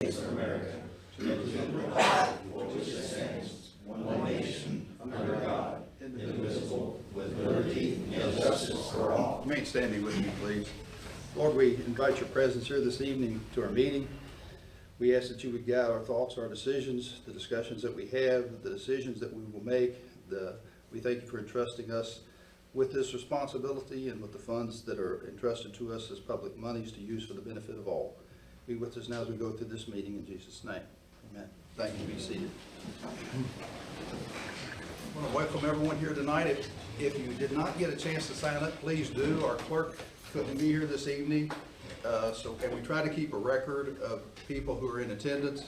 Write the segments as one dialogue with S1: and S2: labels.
S1: States of America, to the republic for which it stands, one nation, under God, indivisible, with liberty and justice for all.
S2: Remain standing with me, please. Lord, we invite your presence here this evening to our meeting. We ask that you would guide our thoughts, our decisions, the discussions that we have, the decisions that we will make. We thank you for entrusting us with this responsibility and with the funds that are entrusted to us as public monies to use for the benefit of all. Be with us now as we go through this meeting in Jesus' name. Amen. Thank you. Be seated. I want to welcome everyone here tonight. If you did not get a chance to sign up, please do. Our clerk couldn't be here this evening. So can we try to keep a record of people who are in attendance?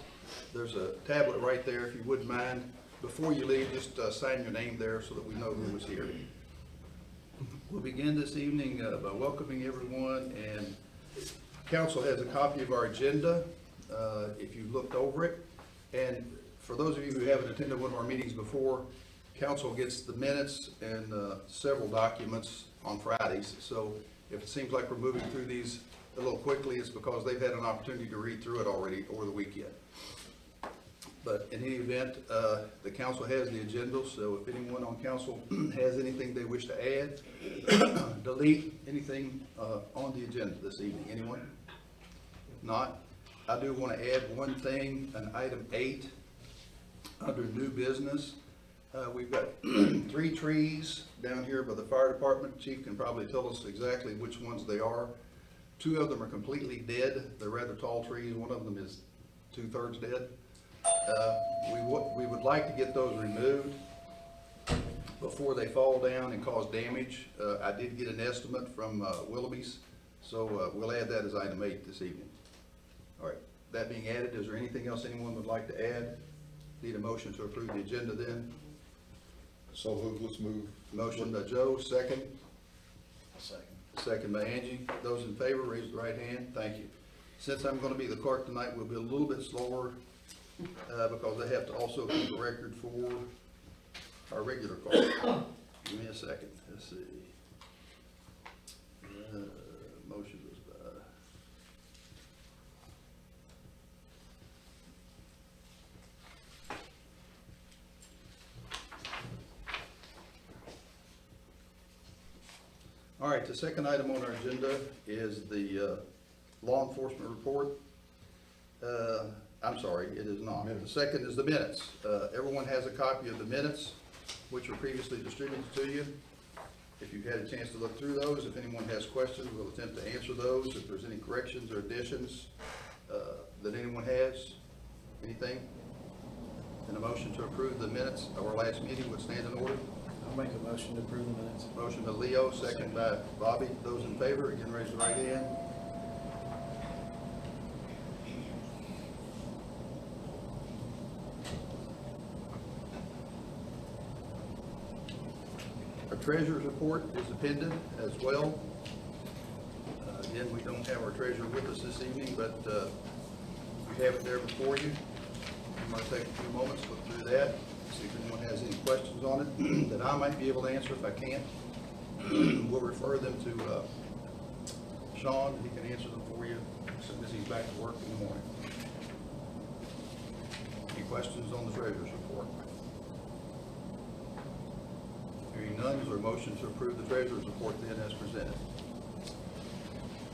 S2: There's a tablet right there, if you wouldn't mind. Before you leave, just sign your name there so that we know who was here. We'll begin this evening by welcoming everyone, and council has a copy of our agenda if you looked over it. And for those of you who haven't attended one of our meetings before, council gets the minutes and several documents on Fridays. So if it seems like we're moving through these a little quickly, it's because they've had an opportunity to read through it already over the weekend. But in any event, the council has the agenda, so if anyone on council has anything they wish to add, delete anything on the agenda this evening. Anyone? If not, I do want to add one thing, an item 8 under new business. We've got 3 trees down here by the fire department. Chief can probably tell us exactly which ones they are. 2 of them are completely dead. They're rather tall trees. One of them is 2/3 dead. We would like to get those removed before they fall down and cause damage. I did get an estimate from Willoughby's, so we'll add that as item 8 this evening. All right, that being added, is there anything else anyone would like to add? Need a motion to approve the agenda then?
S3: So let's move.
S2: Motion by Joe, second.
S3: Second.
S2: Second by Angie. Those in favor, raise the right hand. Thank you. Since I'm going to be the clerk tonight, we'll be a little bit slower because I have to also keep a record for our regular call. Give me a second. Let's see. Motion was by all right, the second item on our agenda is the law enforcement report. I'm sorry, it is not. The second is the minutes. Everyone has a copy of the minutes, which were previously distributed to you. If you've had a chance to look through those, if anyone has questions, we'll attempt to answer those. If there's any corrections or additions that anyone has, anything? And a motion to approve the minutes of our last meeting would stand in order.
S4: I'll make a motion to approve the minutes.
S2: Motion by Leo, second by Bobby. Those in favor, again, raise the right hand. Our treasurer's report is appended as well. Again, we don't have our treasurer with us this evening, but we have it there before you. I'm going to take a few moments to look through that, see if anyone has any questions on it that I might be able to answer. If I can't, we'll refer them to Sean. He can answer them for you as soon as he's back to work in the morning. Any questions on the treasurer's report? Hearing none, is there a motion to approve the treasurer's report then as presented?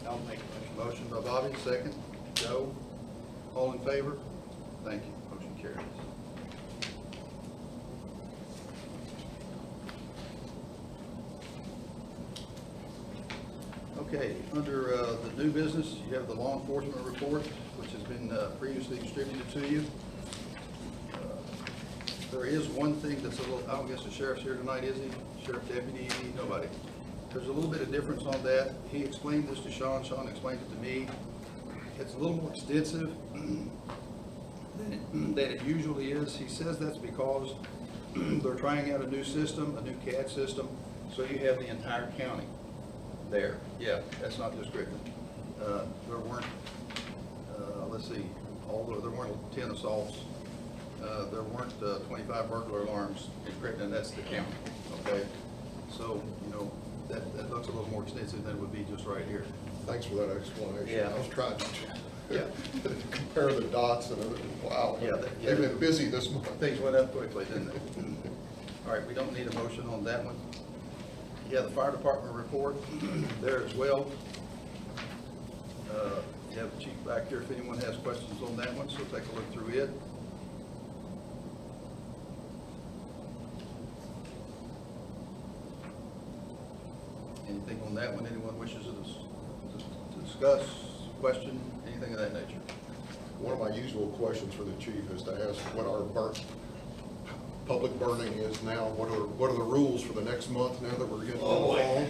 S4: I'll make a motion.
S2: Motion by Bobby, second. Joe, all in favor? Thank you. Motion carries. Okay, under the new business, you have the law enforcement report, which has been previously distributed to you. There is one thing that's a little, I don't guess the sheriff's here tonight, is he? Sheriff deputy, nobody. There's a little bit of difference on that. He explained this to Sean, Sean explained it to me. It's a little more extensive than it usually is. He says that's because they're trying out a new system, a new CAD system, so you have the entire county there. Yeah, that's not just Griffin. There weren't, let's see, although there weren't 10 assaults, there weren't 25 burglar alarms in Crittenden, that's the county, okay? So, you know, that looks a little more extensive than it would be just right here.
S3: Thanks for that explanation.
S2: Yeah.
S3: I was trying to
S2: Yeah.
S3: Compare the dots and everything, wow.
S2: Yeah,
S3: They've been busy this month.
S2: Things went up quickly, didn't they? All right, we don't need a motion on that one. You have the fire department report there as well. You have the chief back here if anyone has questions on that one, so take a look through it. Anything on that one anyone wishes to discuss, question, anything of that nature?
S3: One of my usual questions for the chief is to ask what our public burning is now. What are the rules for the next month now that we're getting into
S1: Oh,
S3: the
S1: boy.
S3: fall?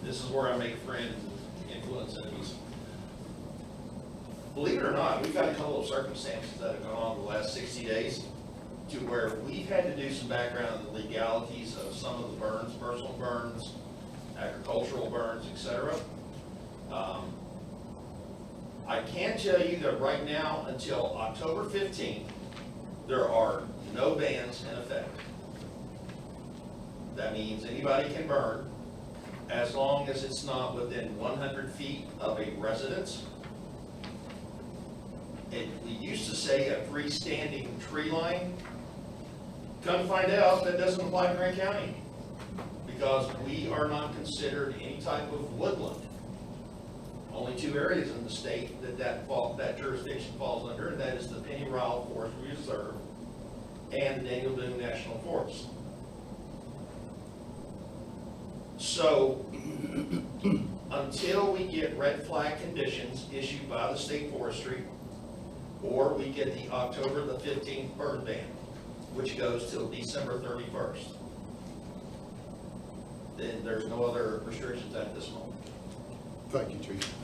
S1: This is where I make friends and influence enemies. Believe it or not, we've got a couple of circumstances that have gone on the last 60 days to where we've had to do some background on the legalities of some of the burns, personal burns, agricultural burns, etc. I can tell you that right now, until October 15th, there are no bans in effect. That means anybody can burn as long as it's not within 100 feet of a residence. We used to say a freestanding tree line. Come to find out, that doesn't apply to Grant County, because we are not considered any type of woodland. Only two areas in the state that jurisdiction falls under, and that is the Penny Ryle Forest Reserve and the Daniel Boone National Forest. So, until we get red flag conditions issued by the state forestry, or we get the October the 15th burn ban, which goes till December 31st, then there's no other restrictions at this moment.
S3: Thank you, chief.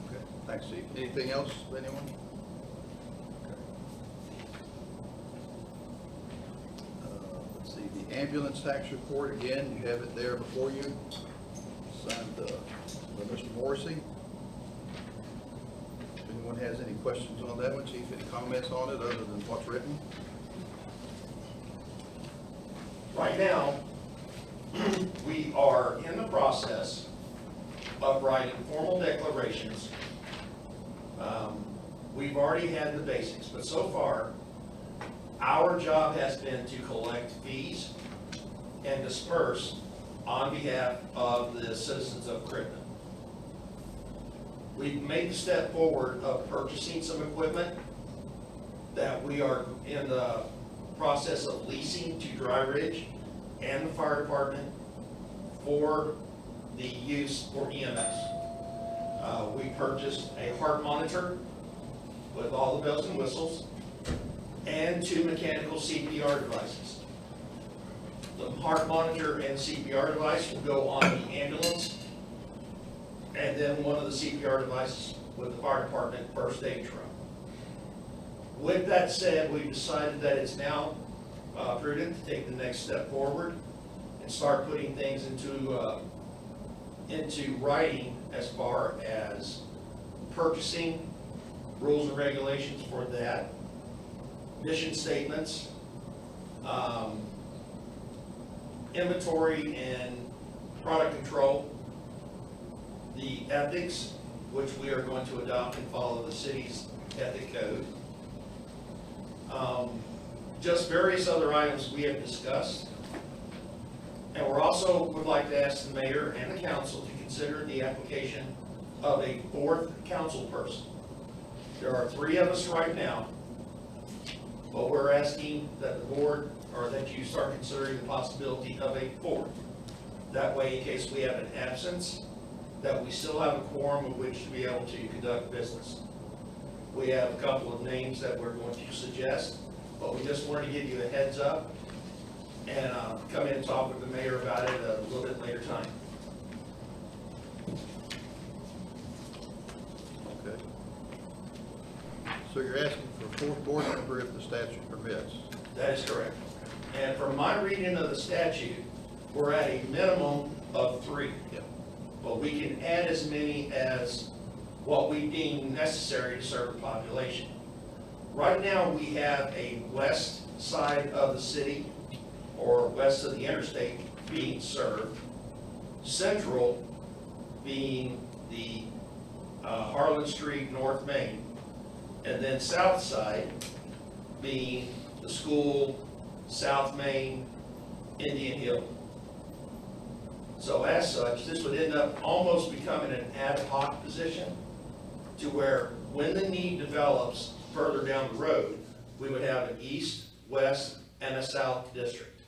S2: Okay, thanks, Steve. Anything else, anyone? Okay. Let's see, the ambulance tax report, again, you have it there before you, signed by Mr. Morrissey. If anyone has any questions on that one, chief, any comments on it other than what's written?
S1: Right now, we are in the process of writing formal declarations. We've already had the basics, but so far, our job has been to collect fees and disperse on behalf of the citizens of Crittenden. We've made the step forward of purchasing some equipment that we are in the process of leasing to Dry Ridge and the fire department for the use for EMS. We purchased a heart monitor with all the bells and whistles and 2 mechanical CPR devices. The heart monitor and CPR device will go on the ambulance, and then one of the CPR devices with the fire department first aid truck. With that said, we've decided that it's now prudent to take the next step forward and start putting things into writing as far as purchasing, rules and regulations for that, mission statements, inventory and product control, the ethics, which we are going to adopt and follow the city's ethic code. Just various other items we have discussed. And we're also would like to ask the mayor and the council to consider the application of a 4th council person. There are 3 of us right now, but we're asking that the board, or that you start considering the possibility of a 4th. That way, in case we have an absence, that we still have a quorum of which to be able to conduct business. We have a couple of names that we're going to suggest, but we just wanted to give you a heads up and come in and talk with the mayor about it at a little bit later time.
S2: Okay. So you're asking for a 4th board member if the statute permits?
S1: That is correct. And from my reading of the statute, we're at a minimum of 3.
S2: Yeah.
S1: But we can add as many as what we deem necessary to serve the population. Right now, we have a west side of the city, or west of the interstate, being served. Central being the Harlan Street, North Main. And then south side being the school, South Main, Indian Hill. So as such, this would end up almost becoming an ad hoc position to where when the need develops further down the road, we would have an east, west, and a south district.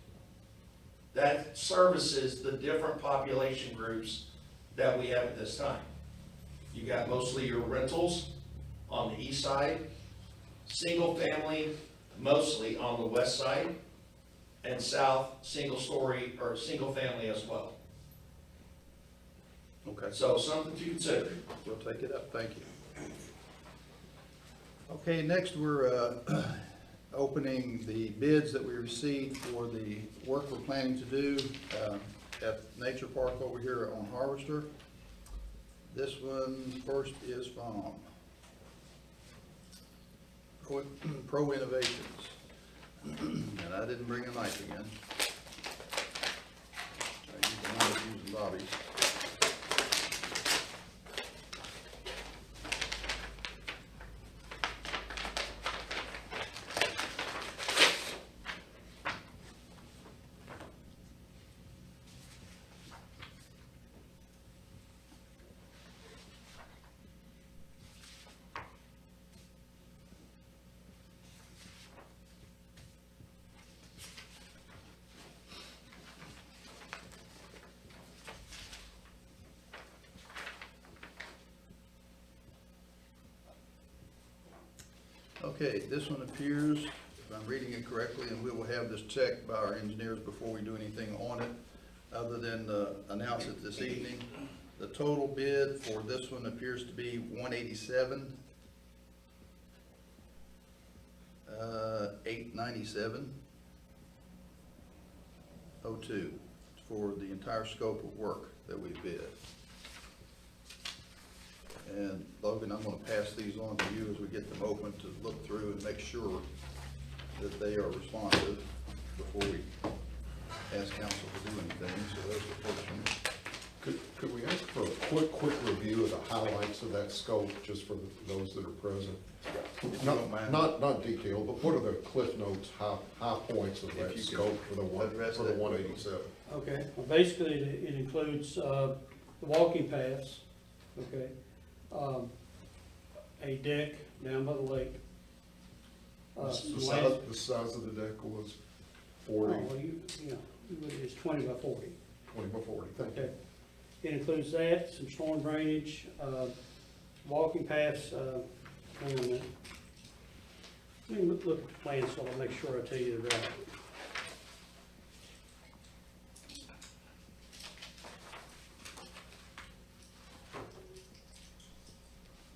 S1: That services the different population groups that we have at this time. You got mostly your rentals on the east side, single family mostly on the west side, and south, single story or single family as well.
S2: Okay,
S1: So something to consider.
S2: we'll take it up, thank you. Okay, next we're opening the bids that we received for the work we're planning to do at Nature Park over here on Harvester. This one first is from Pro Innovations. And I didn't bring a knife again. I used the knife using Bobby's. Okay, this one appears, if I'm reading it correctly, and we will have this checked by our engineers before we do anything on it, other than announce it this evening. The total bid for this one appears to be $187,897 $897.02 for the entire scope of work that we bid. And Logan, I'm gonna pass these on to you as we get them open to look through and make sure that they are responsive before we ask council to do anything, so there's the first one.
S3: Could we ask for a quick review of the highlights of that scope, just for those that are present?
S2: If you
S3: Not,
S2: don't mind.
S3: not detailed, but what are the cliff notes, high points of
S2: If
S3: that
S2: you could
S3: scope for the
S2: address that.
S3: 187?
S5: Okay, well, basically, it includes, the walking paths, okay? A deck down by the lake.
S3: The
S5: some
S3: size of the deck was
S5: Oh,
S3: 40,
S5: well, it's 20 by 40,
S3: 20 by 40, thank you.
S5: okay? It includes that, some storm drainage, walking paths, hang on a minute. Let me look at the plan so I'll make sure I tell you the right.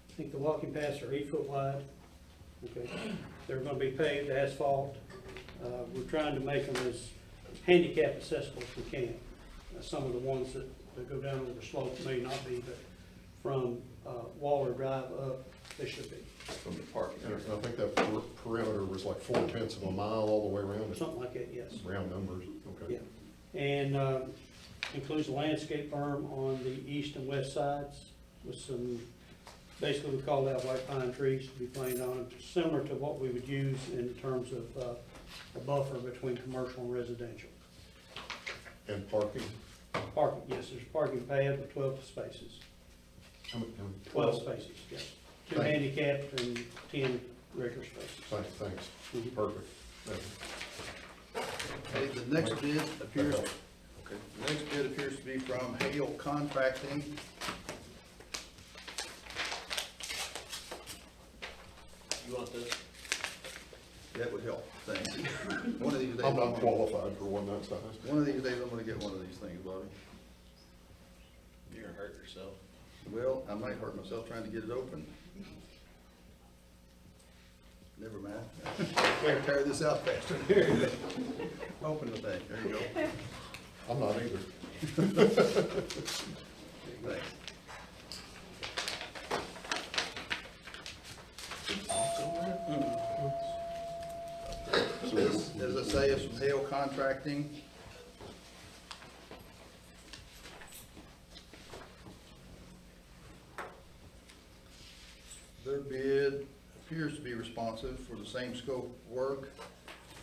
S5: I think the walking paths are 8 foot wide, okay? They're gonna be paved asphalt. We're trying to make them as handicap accessible as we can. Some of the ones that go down over the slope may not be, but from Waller Drive up, they should be,
S2: From the parking
S3: And
S2: area.
S3: I think that perimeter was like 4/10 of a mile all the way around,
S5: something like that, yes.
S3: round numbers, okay.
S5: Yeah. And includes a landscape berm on the east and west sides with some, basically we call that white pine trees to be planted on them, similar to what we would use in terms of a buffer between commercial and residential.
S3: And parking?
S5: Parking, yes, there's a parking pad with 12 spaces,
S3: How many-
S5: 12 spaces, yes. 2
S3: Thank you.
S5: handicapped and 10 regular spaces.
S3: Thanks,
S5: Mhm.
S3: perfect. Thank you.
S2: Okay, the next bid appears, okay, the next bid appears to be from Hale Contracting.
S4: You want this?
S2: That would help, thank you. One of these days,
S3: I'm not
S2: I'm gonna-
S3: qualified for one that size.
S2: one of these days, I'm gonna get one of these things, Bobby.
S4: You're gonna hurt yourself.
S2: Well, I might hurt myself trying to get it open. Never mind. Better tear this out faster. Open the thing, there you go.
S3: I'm not either.
S2: Thanks.
S3: So
S2: This, as I say, is from Hale Contracting. to be responsive for the same scope of work,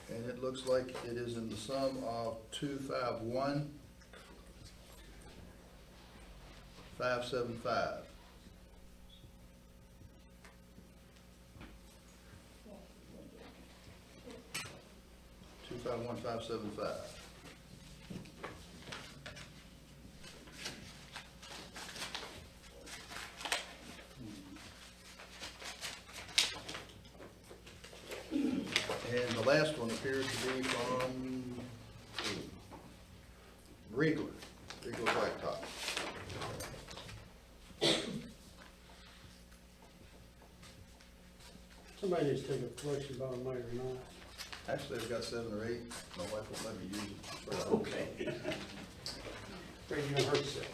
S2: and it looks like it is in the sum of 251,575. $251,575. And the last one appears to be from Riegler Blacktop.
S5: Somebody needs to take a collection bottom later tonight.
S2: Actually, I've got 7 or 8. My wife won't let me use it. So,
S5: Okay. Afraid you're gonna hurt yourself.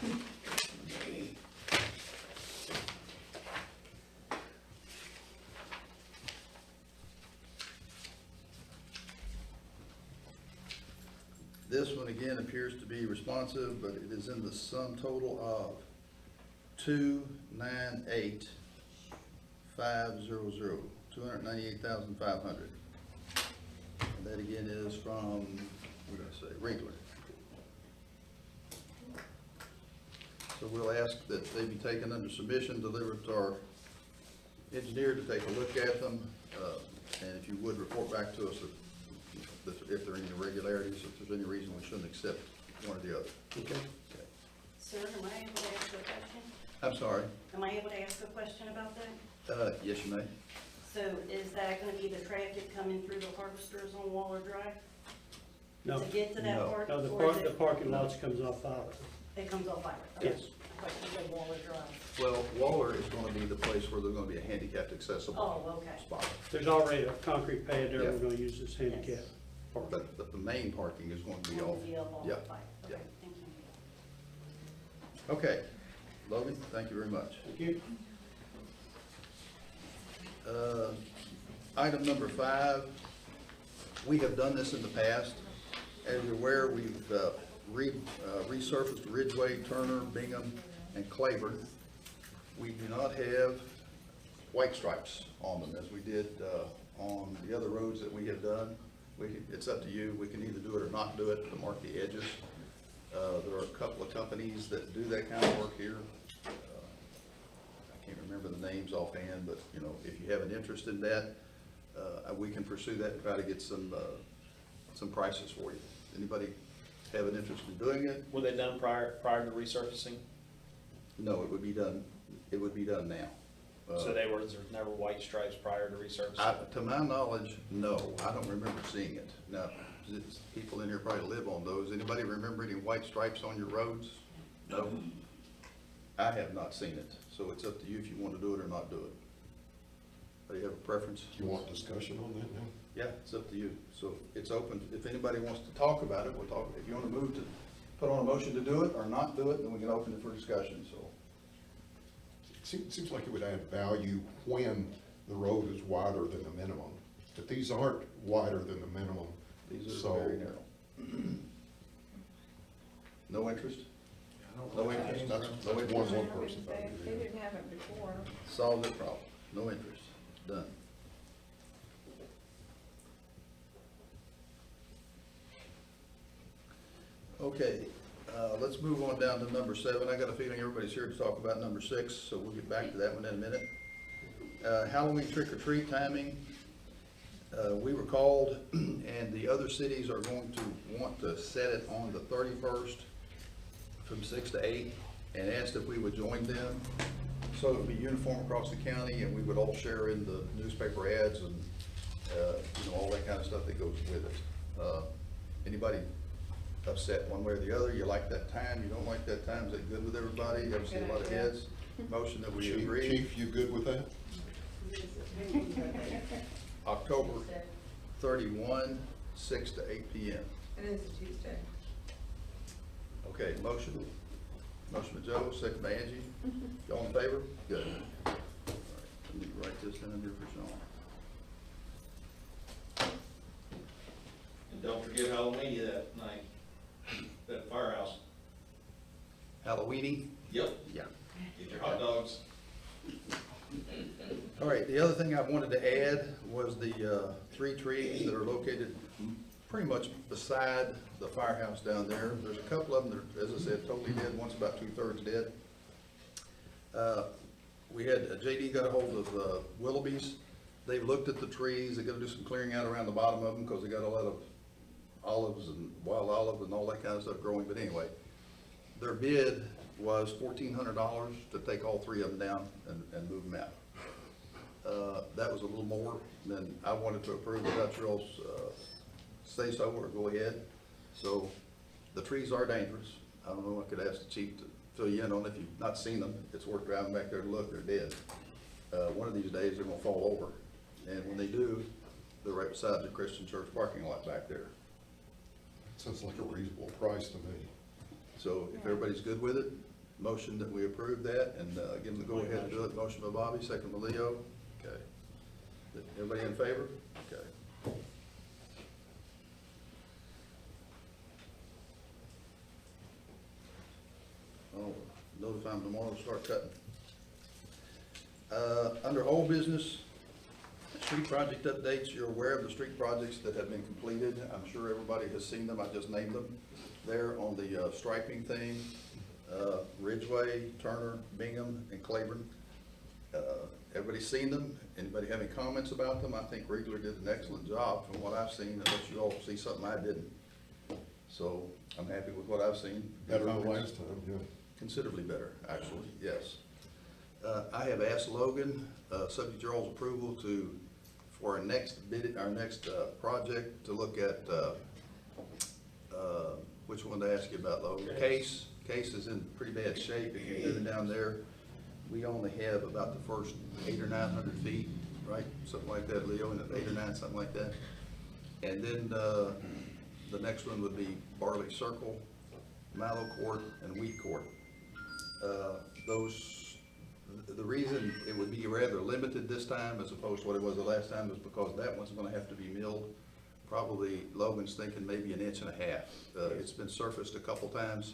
S2: This one again appears to be responsive, but it is in the sum total of 298,500, 298,500. And that again is from, what did I say, Riegler. So we'll ask that they be taken under submission, delivered to our engineer to take a look at them, and if you would, report back to us if there are any irregularities, if there's any reason we shouldn't accept one or the other.
S5: Okay.
S6: Sir, am I able to ask a question?
S2: I'm sorry.
S6: Am I able to ask a question about that?
S2: Yes, you may.
S6: So is that gonna be the traffic coming through the harvesters on Waller Drive?
S5: No,
S6: To get to that
S2: No.
S6: part?
S5: no, the
S6: or is
S5: the
S6: it-
S5: parking lots comes off Fowler.
S6: It comes off Ira?
S5: Yes.
S6: I thought you said Waller Drive.
S2: Well, Waller is gonna be the place where there's gonna be a handicapped accessible
S6: Oh, okay.
S2: spot.
S5: There's already a concrete pad there,
S2: Yeah.
S5: we're gonna use this handicap parking.
S2: But the main parking is going to be
S6: Will
S2: off.
S6: be up on
S2: Yeah,
S6: the site.
S2: yeah.
S6: Okay, thank you.
S2: Okay. Logan, thank you very much.
S5: Thank you.
S2: Item number 5, we have done this in the past. As you're aware, we've resurfaced Ridgeway, Turner, Bingham, and Claiborne. We do not have white stripes on them as we did on the other roads that we have done. It's up to you, we can either do it or not do it to mark the edges. There are a couple of companies that do that kind of work here. I can't remember the names offhand, but, you know, if you have an interest in that, we can pursue that and try to get some prices for you. Anybody have an interest in doing it?
S4: Were they done prior to resurfacing?
S2: No, it would be done now.
S4: So there were never white stripes prior to resurfacing?
S2: To my knowledge, no, I don't remember seeing it. Now, people in here probably live on those. Anybody remember any white stripes on your roads? No? I have not seen it, so it's up to you if you want to do it or not do it. Do you have a preference?
S3: Do you want discussion on that now?
S2: Yeah, it's up to you. So it's open. If anybody wants to talk about it, we'll talk. If you want to move to, put on a motion to do it or not do it, then we can open it for discussion, so.
S3: Seems like it would add value when the road is wider than the minimum. But these aren't wider than the minimum.
S2: These are
S3: So-
S2: very narrow. No interest? No interest?
S3: That's
S2: No interest?
S3: one person.
S7: They didn't have it before.
S2: Solve the problem. No interest. Done. Okay, let's move on down to number 7. I got a feeling everybody's here to talk about number 6, so we'll get back to that one in a minute. Halloween trick or treat timing. We were called, and the other cities are going to want to set it on the 31st from 6 to 8, and asked if we would join them. So it would be uniform across the county, and we would all share in the newspaper ads and, you know, all that kind of stuff that goes with it. Anybody upset one way or the other? You like that time, you don't like that time? Is that good with everybody? Ever see a lot of heads? Motion that we agree.
S3: Chief, you good with that?
S2: October 31, 6 to 8 p.m.
S7: It is a Tuesday.
S2: Okay, motion. Motion by Joe, second by Angie. Y'all in favor? Good. All right, let me write this down here for Sean.
S1: And don't forget Halloween that night, that firehouse.
S2: Halloweeny?
S1: Yep.
S2: Yeah.
S1: Get your hot dogs.
S2: All right, the The other thing I wanted to add was the 3 trees that are located pretty much beside the firehouse down there. There's a couple of them that are, as I said, totally dead, one's about 2/3 dead. We had, JD got a hold of Willoughby's. They've looked at the trees, they're gonna do some clearing out around the bottom of them, because they got a lot of olives and wild olive and all that kind of stuff growing, but anyway. Their bid was $1,400 to take all 3 of them down and move them out. That was a little more than I wanted to approve, but that's y'all's, say so or go ahead. So the trees are dangerous. I don't know, I could ask the chief to fill you in on it. If you've not seen them, it's worth driving back there to look, they're dead. One of these days, they're gonna fall over. And when they do, they're right beside the Christian church parking lot back there.
S3: Sounds like a reasonable price to me.
S2: So if everybody's good with it, motion that we approve that and give them the go-ahead to do it. Motion by Bobby, second by Leo. Okay. Everybody in favor? Okay. Oh, notify them tomorrow to start cutting. Under old business, street project updates, you're aware of the street projects that have been completed. I'm sure everybody has seen them. I just named them there on the striping thing. Ridgeway, Turner, Bingham, and Claiborne. Everybody's seen them. Anybody have any comments about them? I think Riegler did an excellent job from what I've seen, unless you all see something I didn't. So I'm happy with what I've seen.
S3: Better than last time, yeah.
S2: Considerably better, actually, yes. I have asked Logan, subject to y'all's approval, for our next bid, our next project, to look at, which one to ask you about, Logan? Case is in pretty bad shape. If you're living down there, we only have about the first 800 or 900 feet, right? Something like that, Leo, and 8 or 9, something like that. And then the next one would be Barley Circle, Mallow Court, and Wheat Court. The reason it would be rather limited this time as opposed to what it was the last time is because that one's gonna have to be milled. Probably Logan's thinking maybe 1.5 inches. It's been surfaced a couple times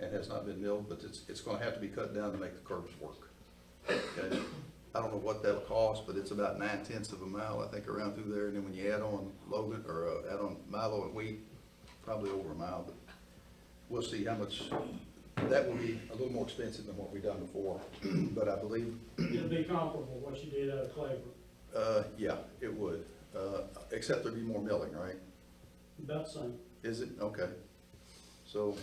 S2: and has not been milled, but it's gonna have to be cut down to make the curbs work. Okay? I don't know what that'll cost, but it's about 9/10 of a mile, I think, around through there. And then when you add on Logan, or add on Milo and Wheat, probably over a mile, but we'll see how much. That will be a little more expensive than what we've done before, but I believe,
S5: It'll be comparable, what you did out of Claiborne,
S2: yeah, it would. Except there'd be more milling, right?
S5: about the same.
S2: Is it? Okay. So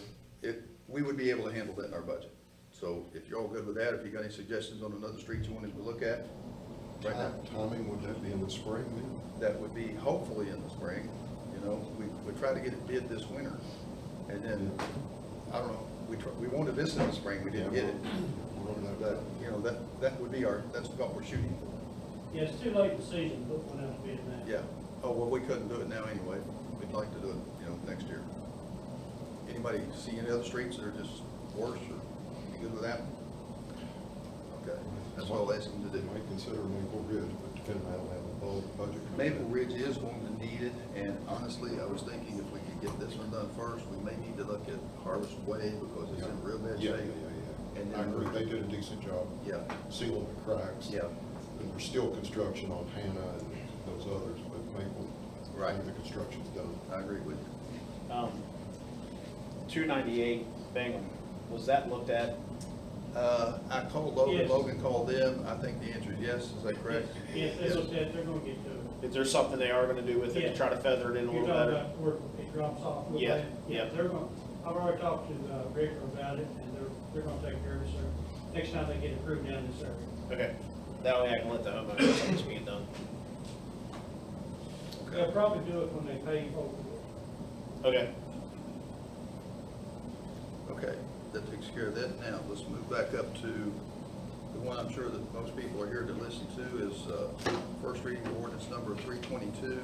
S2: we would be able to handle that in our budget. So if you're all good with that, if you got any suggestions on another street you wanted to look at, right now,
S3: Timing, would that be in the spring then?
S2: that would be hopefully in the spring. You know, we try to get it bid this winter. And then, I don't know, we wanted this in the spring, we didn't get it.
S3: We're running out of
S2: But,
S3: time.
S2: you know, that would be that's what we're shooting for.
S5: Yeah, it's too late in the season to put one out to bid now.
S2: Yeah. Oh, well, we couldn't do it now anyway. We'd like to do it, next year. Anybody see any other streets that are just worse, or you good with that? Okay, that's what I'll ask them to do.
S3: Might consider Maple Ridge, but depending on how the budget. comes
S2: Maple
S3: in.
S2: Ridge is going to need it, and honestly, I was thinking if we could get this one done first, we may need to look at Harvest Way, because it's in real bad
S3: Yeah,
S2: shape.
S3: yeah.
S2: And
S3: I
S2: then-
S3: agree, they did a decent job
S2: Yeah,
S3: sealing the cracks.
S2: yeah,
S3: And there's still construction on Hannah and those others, but Maple,
S2: Right.
S3: the construction's done.
S2: I agree with you.
S4: 298 Bingham, was that looked at?
S2: I called Logan,
S5: Yes.
S2: Logan called them, I think the answer is yes, is that correct?
S5: Yes, they looked at, they're gonna get to it.
S4: Is there something they are gonna do with it
S5: Yeah.
S4: to try to feather it in a
S5: You're
S4: little
S5: talking
S4: better?
S5: about where it drops off. a little
S4: Yeah,
S5: bit?
S4: yeah.
S5: They're gonna, I've already talked to Rick about it, and they're gonna take care of it, sir. Next time they get approved down this area.
S4: Okay, that way I can let the homeowners know it's being done.
S5: They'll probably do it when they pay over it.
S4: Okay,
S2: Okay, that takes care of that. Now, let's move back up to the one I'm sure that most people are here to listen to is first reading of ordinance number 322,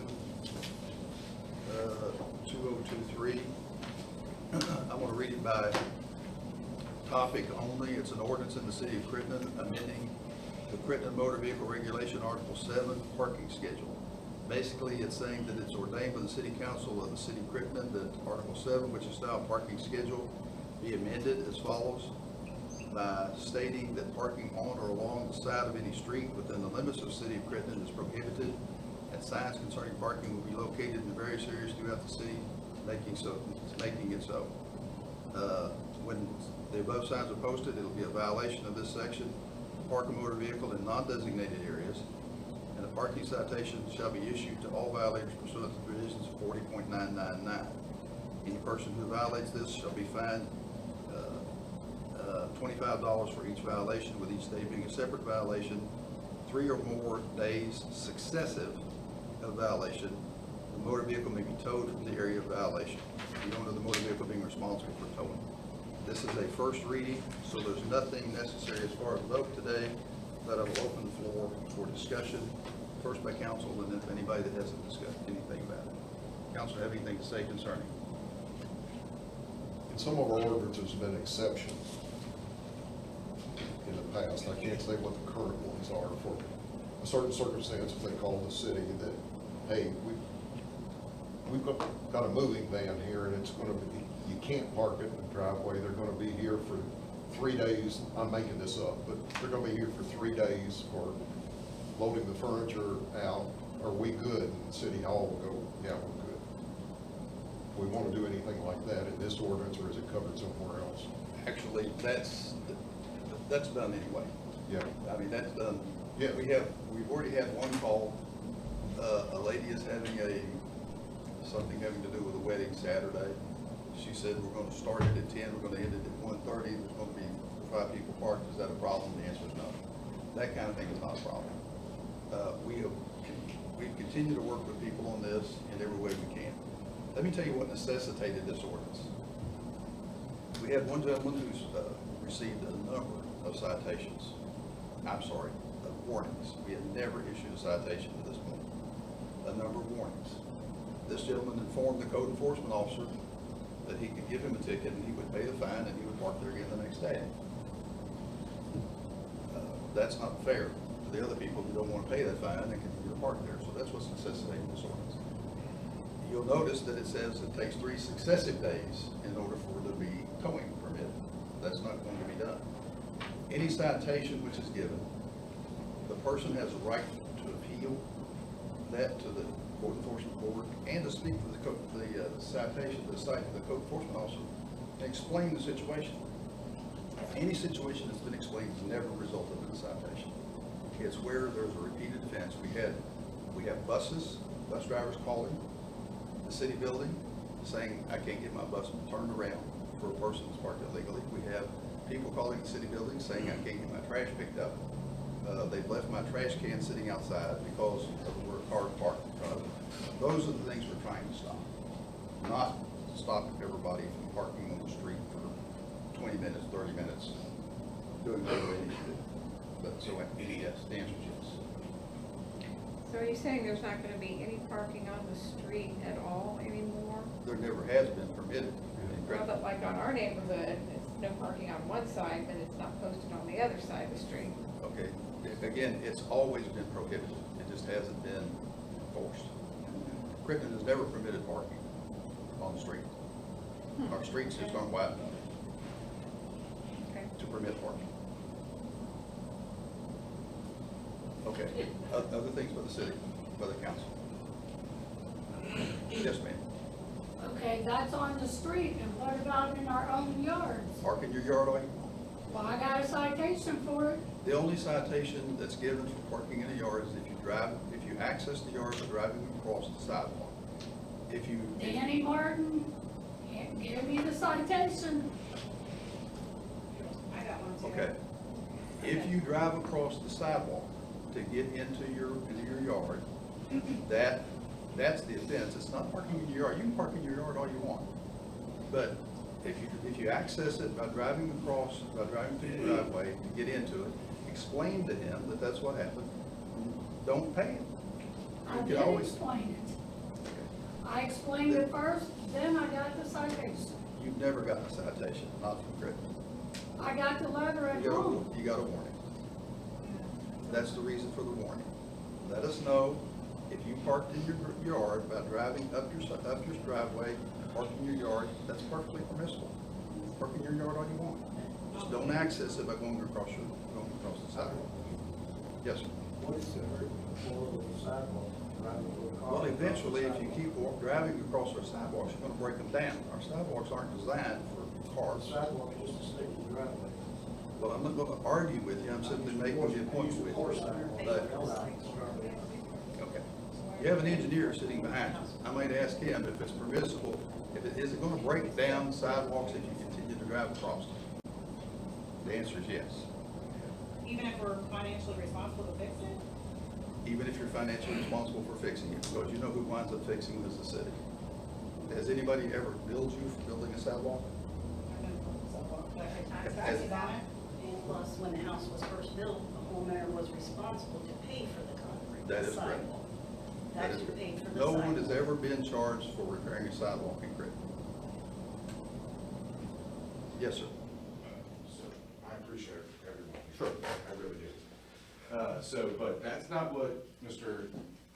S2: 2023. I want to read it by topic only. It's an ordinance in the city of Crittenden amending the Crittenden Motor Vehicle Regulation, Article 7, parking schedule. Basically, it's saying that it's ordained by the city council of the city of Crittenden that Article 7, which is now a parking schedule, be amended as follows. by stating that parking on or along the side of any street within the limits of the city of Crittenden is prohibited, and signs concerning parking will be located in various areas throughout the city, making it so. When the above signs are posted, it'll be a violation of this section. Park a motor vehicle in non-designated areas, and a parking citation shall be issued to all violators pursuant to provisions of 40.999. Any person who violates this shall be fined $25 for each violation, with each day being a separate violation. 3 or more days successive of violation, the motor vehicle may be towed from the area of violation, the owner of the motor vehicle being responsible for towing. This is a first reading, so there's nothing necessary as far as vote today, but I will open the floor for discussion, first by council, and then if anybody that hasn't discussed anything about it. Council, have anything to say concerning?
S3: In some of our ordinances have been exceptions in the past. I can't say what the current ones are for a certain circumstance, if they call the city that, hey, we've got a moving van here and it's gonna be, you can't park it in the driveway. They're gonna be here for 3 days. I'm making this up, but they're gonna be here for 3 days for loading the furniture out. Are we good? And City Hall will go, yeah, we're good. We want to do anything like that in this ordinance, or is it covered somewhere else?
S2: Actually, that's done anyway.
S3: Yeah.
S2: I mean, that's done.
S3: Yeah.
S2: We've already had one call. A lady is having something having to do with a wedding Saturday. She said, we're gonna start it at 10, we're gonna end it at 1:30, there's gonna be 5 people parked. Is that a problem? The answer is no. That kind of thing is not a problem. We've continued to work with people on this in every way we can. Let me tell you what necessitated this ordinance. We had one gentleman who's received a number of citations. I'm sorry, of warnings. We had never issued a citation to this point. A number of warnings. This gentleman informed the code enforcement officer that he could give him a ticket and he would pay the fine and he would park there again the next day. That's not fair to the other people who don't want to pay that fine and continue to park there. So that's what's necessitating this ordinance. You'll notice that it says it takes 3 successive days in order for there to be towing permit. That's not going to be done. Any citation which is given, the person has a right to appeal that to the code enforcement board and to speak to the citation, the code enforcement officer, and explain the situation. Any situation that's been explained has never resulted in a citation. It's where there's a repeated offense. We have bus drivers calling the city building saying, I can't get my bus turned around for a person that's parked illegally. We have people calling the city building saying, I can't get my trash picked up. They've left my trash can sitting outside because of where a car parked in front of them. Those are the things we're trying to stop. Not stop everybody from parking on the street for 20 minutes, 30 minutes, doing whatever they need to do. But so, yes, the answer is yes.
S7: So are you saying there's not gonna be any parking on the street at all anymore?
S2: There never has been permitted.
S7: Well, but like on our neighborhood, it's no parking on one side, but it's not posted on the other side of the street.
S2: Okay, again, it's always been prohibited. It just hasn't been enforced. Crittenden has never permitted parking on the street. Our streets just aren't wide enough
S7: Okay.
S2: to permit parking. Okay, other things by the city, by the council. Yes, ma'am.
S8: Okay, that's on the street, and what about in our own yards?
S2: Park in your yard, all you
S8: Well, I got a citation for it.
S2: The only citation that's given for parking in a yard is if you access the yard by driving across the sidewalk. If you,
S8: Danny Martin, give me the citation.
S7: I got one too.
S2: okay, if you drive across the sidewalk to get into your yard, that's the offense. It's not parking in your yard. You can park in your yard all you want. But if you access it by driving through the driveway to get into it, explain to him that that's what happened. Don't pay him.
S8: I
S2: You can
S8: did
S2: always-
S8: explain it. I explained it first, then I got the citation.
S2: You've never gotten a citation, not from Crittenden.
S8: I got the letter at home.
S2: You got a warning. That's the reason for the warning. Let us know if you parked in your yard by driving up your driveway, park in your yard, that's perfectly permissible. Park in your yard all you want. Just don't access it by going across the sidewalk. Yes, sir.
S9: What is the hurt for the sidewalk, driving with a car?
S2: Well, eventually, if you keep driving across our sidewalks, you're gonna break them down. Our sidewalks aren't designed for
S9: The
S2: cars.
S9: sidewalk is just a stick to driveway.
S2: Well, I'm not gonna argue with you, I'm simply making the point with
S9: Horse
S2: you.
S9: sidewalk.
S2: But- Okay. You have an engineer sitting behind you. I might ask him if it's permissible, is it gonna break down sidewalks if you continue to drive across them? The answer is yes,
S10: Even if we're financially responsible to fix it?
S2: even if you're financially responsible for fixing it, because you know who winds up fixing it is the city. Has anybody ever billed you for building a sidewalk?
S10: I don't know, so, but I pay
S2: Has-
S10: taxes on it.
S6: And plus, when the house was first built, the homeowner was responsible to pay for the concrete,
S2: That
S6: the
S2: is correct.
S6: sidewalk.
S2: That
S6: That's
S2: is
S6: who paid for the
S2: No
S6: sidewalk.
S2: one has ever been charged for repairing a sidewalk in Crittenden. Yes, sir.
S11: So I appreciate everyone.
S2: Sure.
S11: I really do. But that's not what Mr.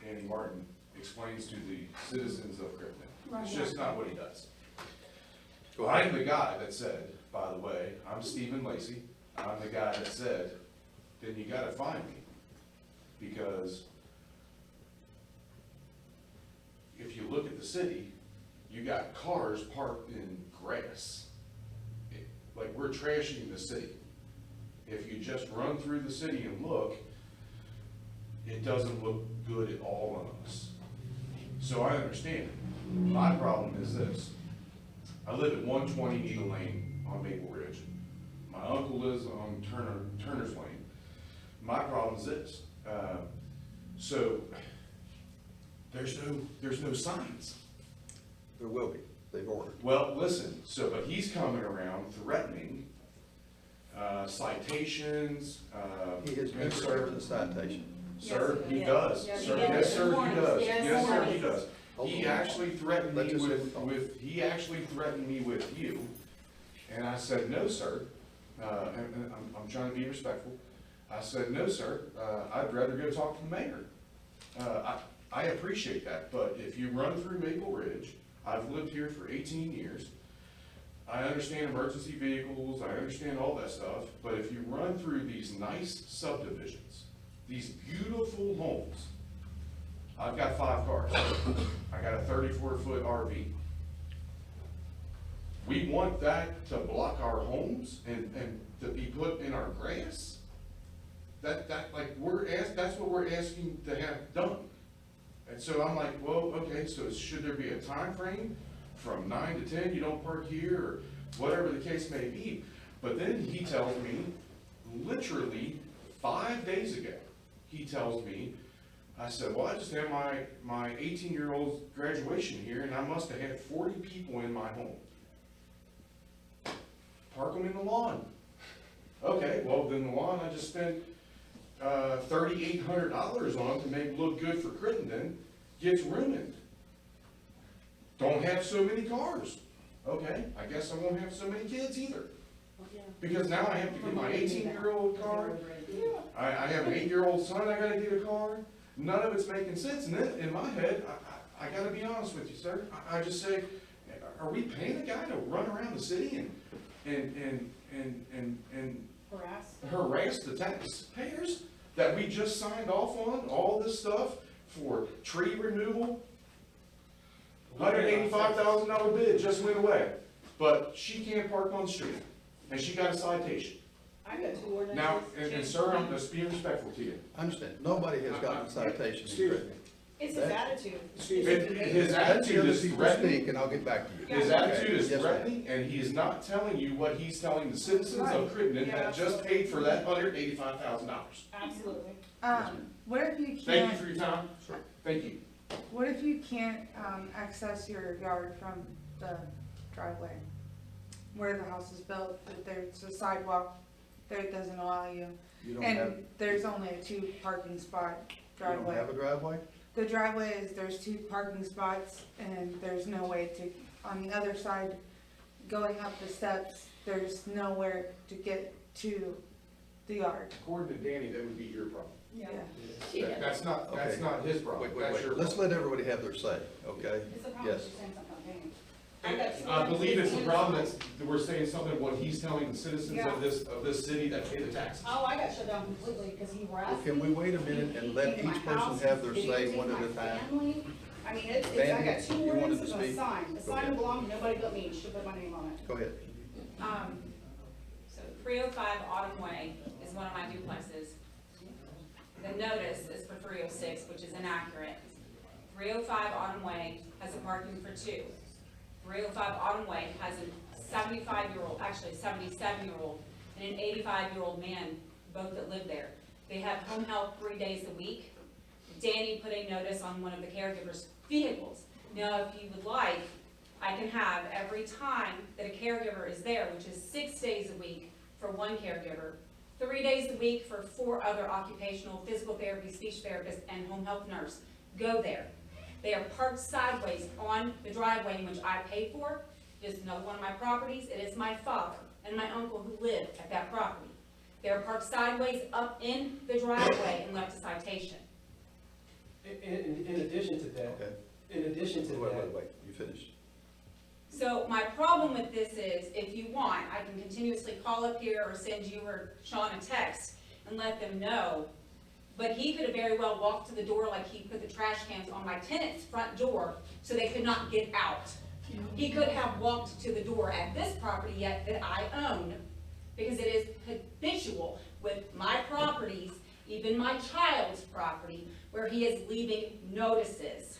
S11: Danny Martin explains to the citizens of Crittenden. It's just not what he does.
S2: Go ahead.
S11: I'm the guy that said, by the way, I'm Stephen Lacy, I'm the guy that said, then you gotta find me. Because if you look at the city, you got cars parked in grass. Like, we're trashing the city. If you just run through the city and look, it doesn't look good at all on us. So I understand. My problem is this. I live at 120 Needle Lane on Maple Ridge. My uncle lives on Turner's Lane. My problem is this. So there's no signs.
S2: There will be, they've ordered.
S11: Well, listen, but he's coming around threatening, citations,
S2: He has been served the citation.
S11: Sir, he
S6: Yes,
S11: does.
S6: yes,
S11: Sir,
S6: yes.
S11: yes, sir, he
S6: Warnings,
S11: does.
S6: yes,
S11: Yes, sir, he
S6: warnings.
S11: does. He actually threatened
S2: Let's
S11: me
S2: just say we talk.
S11: he actually threatened me with you. And I said, no, sir. And I'm trying to be respectful. I said, no, sir, I'd rather go talk to the mayor. I appreciate that, but if you run through Maple Ridge, I've lived here for 18 years. I understand emergency vehicles, I understand all that stuff, but if you run through these nice subdivisions, these beautiful homes, I've got 5 cars. I got a 34-foot RV. We want that to block our homes and to be put in our grass? That's what we're asking to have done. And so I'm like, well, okay, so should there be a time frame from 9 to 10, you don't park here, or whatever the case may be? But then he tells me, literally 5 days ago, he tells me, I said, well, I just had my 18-year-old's graduation here, and I must have had 40 people in my home. Park them in the lawn. Okay, well, then the lawn, I just spent $3,800 on to make it look good for Crittenden, gets ruined. Don't have so many cars. Okay, I guess I won't have so many kids either.
S6: Yeah.
S11: Because now I have to get my 18-year-old car. I have an 8-year-old son, I gotta get a car. None of it's making sense. And then in my head, I gotta be honest with you, sir. I just say, are we paying a guy to run around the city and harass the taxpayers that we just signed off on, all this stuff for tree removal? $185,000 bid just went away, but she can't park on the street, and she got a citation.
S10: I got 2 ordinances.
S11: Now, and sir, I'm just being respectful to you.
S2: I understand, nobody has gotten a citation in
S9: Excuse me.
S2: Crittenden.
S10: It's his attitude.
S9: Excuse
S11: His
S9: me.
S11: his
S2: Let the
S11: attitude
S2: other
S11: is
S2: people
S11: threatening.
S2: speak, and I'll get back to you.
S11: His
S2: Okay.
S11: attitude is
S2: Yes, ma'am.
S11: threatening, and he is not telling you what he's telling the citizens
S10: Right.
S11: of Crittenden
S10: Yeah,
S11: that just paid for that $185,000.
S10: Absolutely.
S12: What if you
S11: Thank you
S12: can't,
S11: for your time. Thank you.
S12: what if you can't, access your yard from the driveway? Where the house is built, that there's a sidewalk that doesn't allow you,
S2: You don't have,
S12: and there's only a 2 parking spot
S2: you don't
S12: driveway.
S2: have a driveway?
S12: The driveway is, there's 2 parking spots, and there's no way to, on the other side, going up the steps, there's nowhere to get to the yard.
S11: According to Danny, that would be your problem.
S12: Yeah.
S11: That's not
S2: Okay.
S11: his problem.
S2: Wait,
S11: That's your
S2: let's
S11: problem.
S2: let everybody have their say, okay?
S10: It's a problem,
S2: Yes.
S10: she's saying something on me.
S11: I believe it's a problem that we're saying something, what he's telling the citizens of this city that pay the taxes.
S10: Oh, I got shut down completely because he
S2: Well,
S10: harassed me.
S2: can we wait a minute and let each person have their say one at a time?
S10: I mean, it's, I
S2: Mandy,
S10: got 2
S2: you wanted
S10: ordinances
S2: to
S10: and a
S2: speak?
S10: sign. The sign
S2: Okay.
S10: would belong to nobody but me, should put my name on it.
S2: Go ahead.
S13: So 305 Autumn Way is one of my duplexes. The notice is for 306, which is inaccurate. 305 Autumn Way has a parking for 2. 305 Autumn Way has a 75-year-old, actually 77-year-old, and an 85-year-old man, both that live there. They have home health 3 days a week. Danny put a notice on one of the caregivers' vehicles. Now, if you would like, I can have every time that a caregiver is there, which is 6 days a week for one caregiver, 3 days a week for 4 other occupational, physical therapy, speech therapist, and home health nurse, go there. They are parked sideways on the driveway in which I pay for. Just another one of my properties. It is my father and my uncle who live at that property. They are parked sideways up in the driveway and left a citation.
S9: In addition to that,
S2: Okay.
S9: in addition to that,
S2: Wait, you finished.
S13: So my problem with this is, if you want, I can continuously call up here or send you or Sean a text and let them know. But he could have very well walked to the door like he put the trash cans on my tenant's front door so they could not get out. He could have walked to the door at this property yet that I own, because it is habitual with my properties, even my child's property, where he is leaving notices.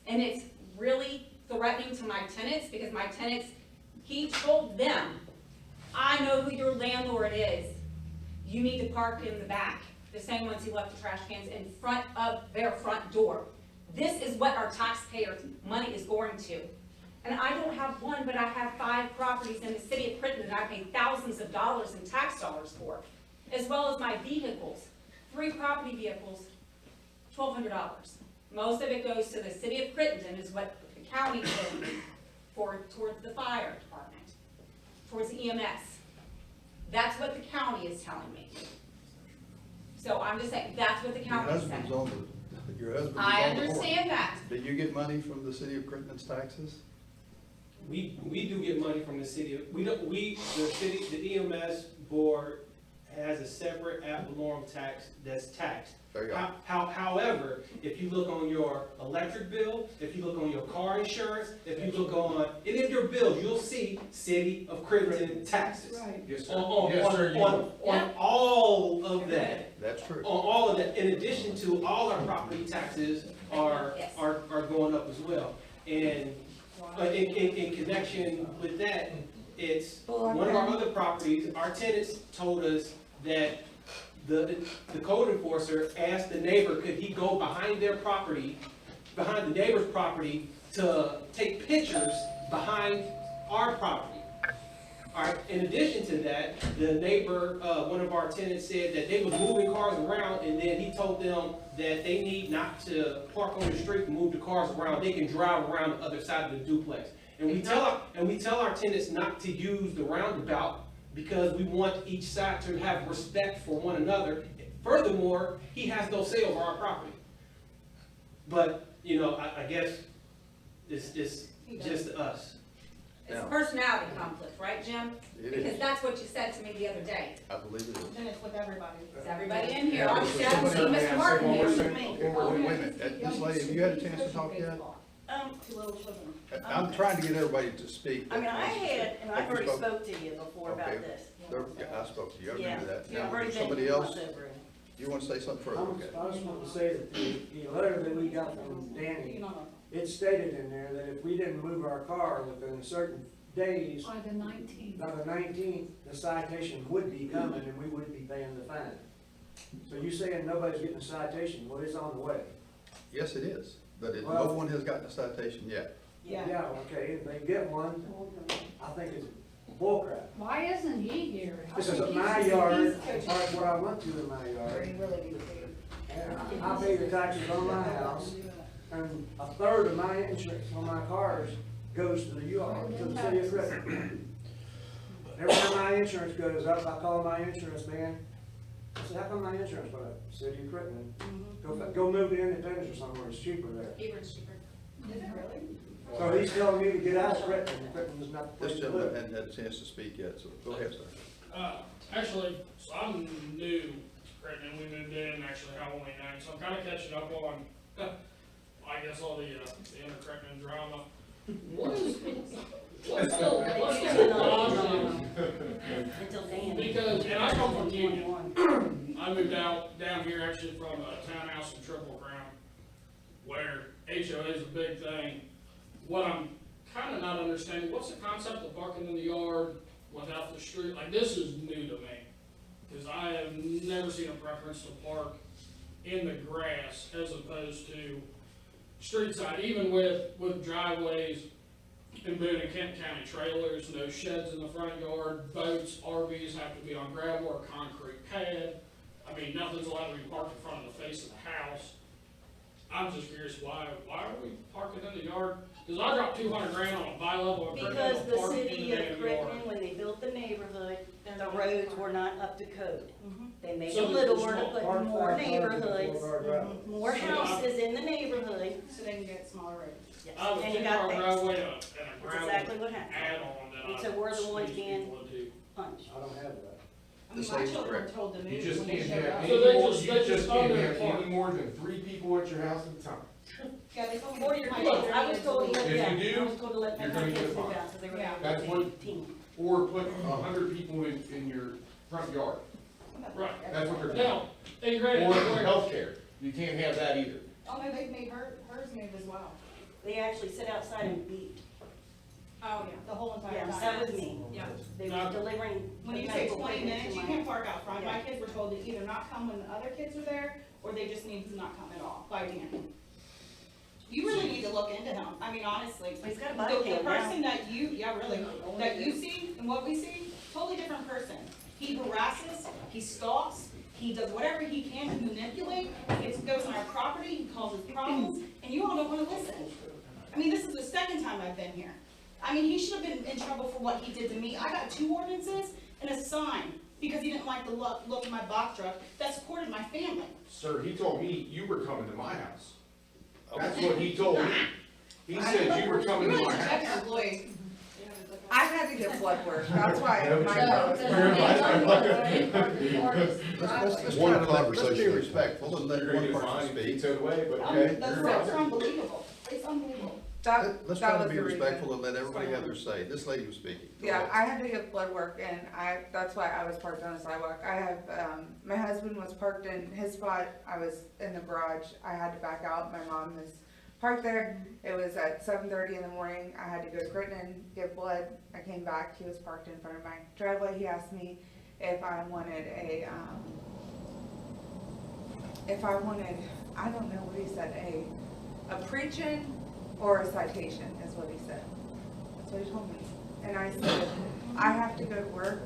S13: And it's really threatening to my tenants, because my tenants, he told them, I know who your landlord is. You need to park in the back. The same ones he left the trash cans in front of their front door. This is what our taxpayers' money is going to. And I don't have one, but I have 5 properties in the city of Crittenden that I pay thousands of dollars in tax dollars for, as well as my vehicles. 3 property vehicles, $1,200. Most of it goes to the city of Crittenden, is what the county paid me for, towards the fire department, towards the EMS. That's what the county is telling me. So I'm just saying, that's what the
S2: Your
S13: county is
S2: husband's
S13: saying.
S2: on your husband's
S13: I
S2: on the board.
S13: understand that.
S2: Do you get money from the city of Crittenden's taxes?
S9: we do get money from the city. The EMS board has a separate ad valorem tax that's taxed.
S2: There you go.
S9: However, if you look on your electric bill, if you look on your car insurance, if you look on any of your bills, you'll see City of Crittenden taxes.
S8: Right.
S11: Yes, sir.
S9: On
S11: Yes, sir, you will.
S9: all of that.
S2: That's true.
S9: On all of that, in addition to all our property taxes are going up as well. And in connection with that, it's one of our other properties, our tenants told us that the code enforcer asked the neighbor, could he go behind their property, behind the neighbor's property, to take pictures behind our property. All right, in addition to that, the neighbor, one of our tenants said that they was moving cars around, and then he told them that they need not to park on the street and move the cars around, they can drive around the other side of the duplex. And we tell our tenants not to use the roundabout, because we want each side to have respect for one another. Furthermore, he has no say over our property. But, you know, I guess it's just us.
S13: It's a personality conflict, right, Jim?
S2: It
S13: Because
S2: is.
S13: that's what you said to me the other day.
S2: I believe it is.
S10: Then it's with everybody.
S13: Is everybody in here?
S2: Yeah,
S13: Obviously, I don't see Mr. Martin here with me.
S2: Okay, wait a minute. This lady, have you had a chance to talk yet?
S6: 2 little children.
S2: I'm trying to get everybody to speak.
S6: I mean, I had, and I've
S2: Have you
S6: already
S2: spoke?
S6: spoke to you before about
S2: Okay.
S6: this.
S2: I spoke to you, I
S6: Yeah,
S2: remember that.
S6: yeah, I've
S2: Now,
S6: already been
S2: somebody
S6: here
S2: else,
S6: once over it.
S2: you want to say something further? Okay.
S9: I just want to say that the letter that we got from Danny, it stated in there that if we didn't move our car within certain days,
S8: By the 19th.
S9: by the 19th, the citation would be coming and we would be paying the fine. So you saying nobody's getting a citation, well, it's on the way.
S2: Yes, it is, but no
S9: Well-
S2: one has gotten a citation yet.
S9: Yeah, okay, if they get one, I think it's bullcrap.
S8: Why isn't he here?
S9: This is my yard, as far as what I went to in my yard. And I pay the taxes on my house, and a third of my insurance on my cars goes to the yard, to the city of Crittenden. Every time my insurance goes up, I call my insurance man. I said, how come my insurance went up? City of Crittenden. Go move to Independence or somewhere, it's cheaper there.
S13: Hebron's cheaper.
S10: Is it really?
S14: So he's telling me to get out of Crittenden, Crittenden's not the
S2: This
S14: place to
S2: gentleman
S14: live.
S2: hadn't had a chance to speak yet, so go ahead, sir.
S15: Actually, so I'm new to Crittenden. We moved in actually Halloween night, so I'm kind of catching up on, I guess, all the inner Crittenden drama. What's the logic?
S6: Until Dan.
S15: Because, and I come from Union. I moved down here actually from a townhouse in Triple Crown, where HOA is a big thing. What I'm kind of not understanding, what's the concept of parking in the yard without the street? Like, this is new to me, because I have never seen a preference to park in the grass as opposed to street side, even with driveways in Boone and Kent County trailers, no sheds in the front yard, boats, RVs have to be on gravel or concrete pad. I mean, nothing's allowed to be parked in front of the face of the house. I'm just curious, why are we parking in the yard? Because I dropped $200,000 on a bi-level
S6: Because
S15: agreement
S6: the
S15: to park in
S6: city
S15: the
S6: of
S15: damn
S6: Crittenden,
S15: yard.
S6: when they built the neighborhood, the roads were not up to code. They made
S15: So
S6: a little
S15: there's
S6: more to
S15: small
S6: put
S14: park
S6: more
S14: cars on
S6: neighborhoods,
S14: the driveway.
S6: more
S15: So
S6: houses in the neighborhood.
S10: So they can get smaller roads.
S6: Yes,
S15: I have a
S6: and you got
S15: 10-car
S6: fixed.
S15: driveway and a
S6: That's
S15: gravel
S6: exactly what happened.
S15: add-on that
S6: And so we're the
S15: I
S6: ones
S15: squeeze
S6: being
S15: people to do.
S6: punched.
S14: I don't have that.
S10: I mean,
S2: This
S10: my
S2: lady's
S10: children were
S2: correct.
S10: told to move
S11: You just
S10: when they
S11: can't
S10: showed
S11: have
S10: up.
S11: any
S15: So they
S11: more,
S15: just-
S11: you
S15: they
S11: just
S15: just
S11: can't
S15: under
S11: have
S15: park.
S11: any more than 3 people at your house at a time.
S10: Yeah, they told me.
S6: Or
S10: to
S6: your
S10: my
S6: kids,
S10: children
S6: I was
S10: needed to
S6: told to
S10: leave.
S6: let,
S11: If
S6: yeah,
S11: you do,
S6: I was told to let my
S11: you're gonna get
S6: kids move
S11: fined.
S6: out, because they were
S10: Yeah.
S11: That's
S6: like
S11: what-
S6: 18.
S11: Or put 100 people in your front yard.
S15: Right.
S11: That's what they're doing.
S15: Now, and granted,
S11: Or
S15: where-
S11: healthcare. You can't have that either.
S10: Oh, no, they made hers move as well.
S6: They actually sit outside and beat.
S10: Oh, yeah, the whole entire
S6: Yeah,
S10: time.
S6: that was me.
S10: Yeah.
S6: They were delivering.
S10: When you
S6: the
S10: say
S6: medical
S10: 20
S6: equipment
S10: minutes,
S6: to
S10: you
S6: my-
S10: can't park out front. My
S6: Yeah.
S10: kids were told to either not come when the other kids were there, or they just need to not come at all by Dan. You really need to look into him. I mean, honestly.
S6: He's got a body
S10: The
S6: cam now.
S10: person that you, yeah, really, that you see and what we see, totally different person. He harasses, he stalks, he does whatever he can to manipulate, he goes on our property, he causes problems, and you all don't wanna listen. I mean, this is the second time I've been here. I mean, he should have been in trouble for what he did to me. I got 2 ordinances and a sign because he didn't like the look of my box truck that supported my family.
S11: Sir, he told me you were coming to my house. That's what he told me. He said you were coming to
S10: You're
S11: my
S10: really a
S11: house.
S10: check employee.
S12: I had to get blood work, that's why my car was.
S2: Let's
S3: One
S2: try to let's be
S3: conversation.
S2: respectful and let
S11: You're gonna
S2: one
S11: get
S2: person
S11: fined,
S2: speak.
S11: vetoed away, but
S2: Okay.
S10: The roads are unbelievable. It's unbelievable.
S2: Let's try to
S12: was
S2: be
S12: the reason.
S2: respectful and let everybody have their say. This lady was speaking. Go
S12: Yeah,
S2: ahead.
S12: I had to get blood work and that's why I was parked on the sidewalk. I have, my husband was parked in his spot, I was in the garage, I had to back out, my mom was parked there. It was at 7:30 in the morning, I had to go to Crittenden, get blood, I came back, he was parked in front of my driveway, he asked me if I wanted I don't know what he said, a preach-in or a citation is what he said. That's what he told me. And I said, I have to go to work.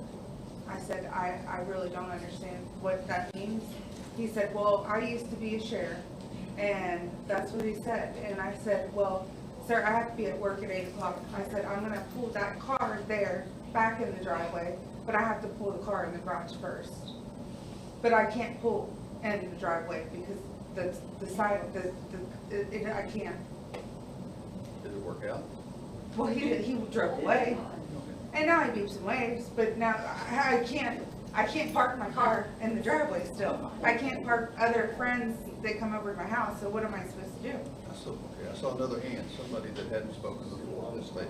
S12: I said, I really don't understand what that means. He said, well, I used to be a sheriff. And that's what he said. And I said, well, sir, I have to be at work at 8 o'clock. I said, I'm gonna pull that car there, back in the driveway, but I have to pull the car in the garage first. But I can't pull in the driveway because the side, I can't.
S2: Did it work out?
S12: Well, he drove away, and now he beeps and waves, but now I can't park my car in the driveway still. I can't park other friends that come over to my house, so what am I supposed to do?
S2: I saw another hand, somebody that hadn't spoken before, this lady.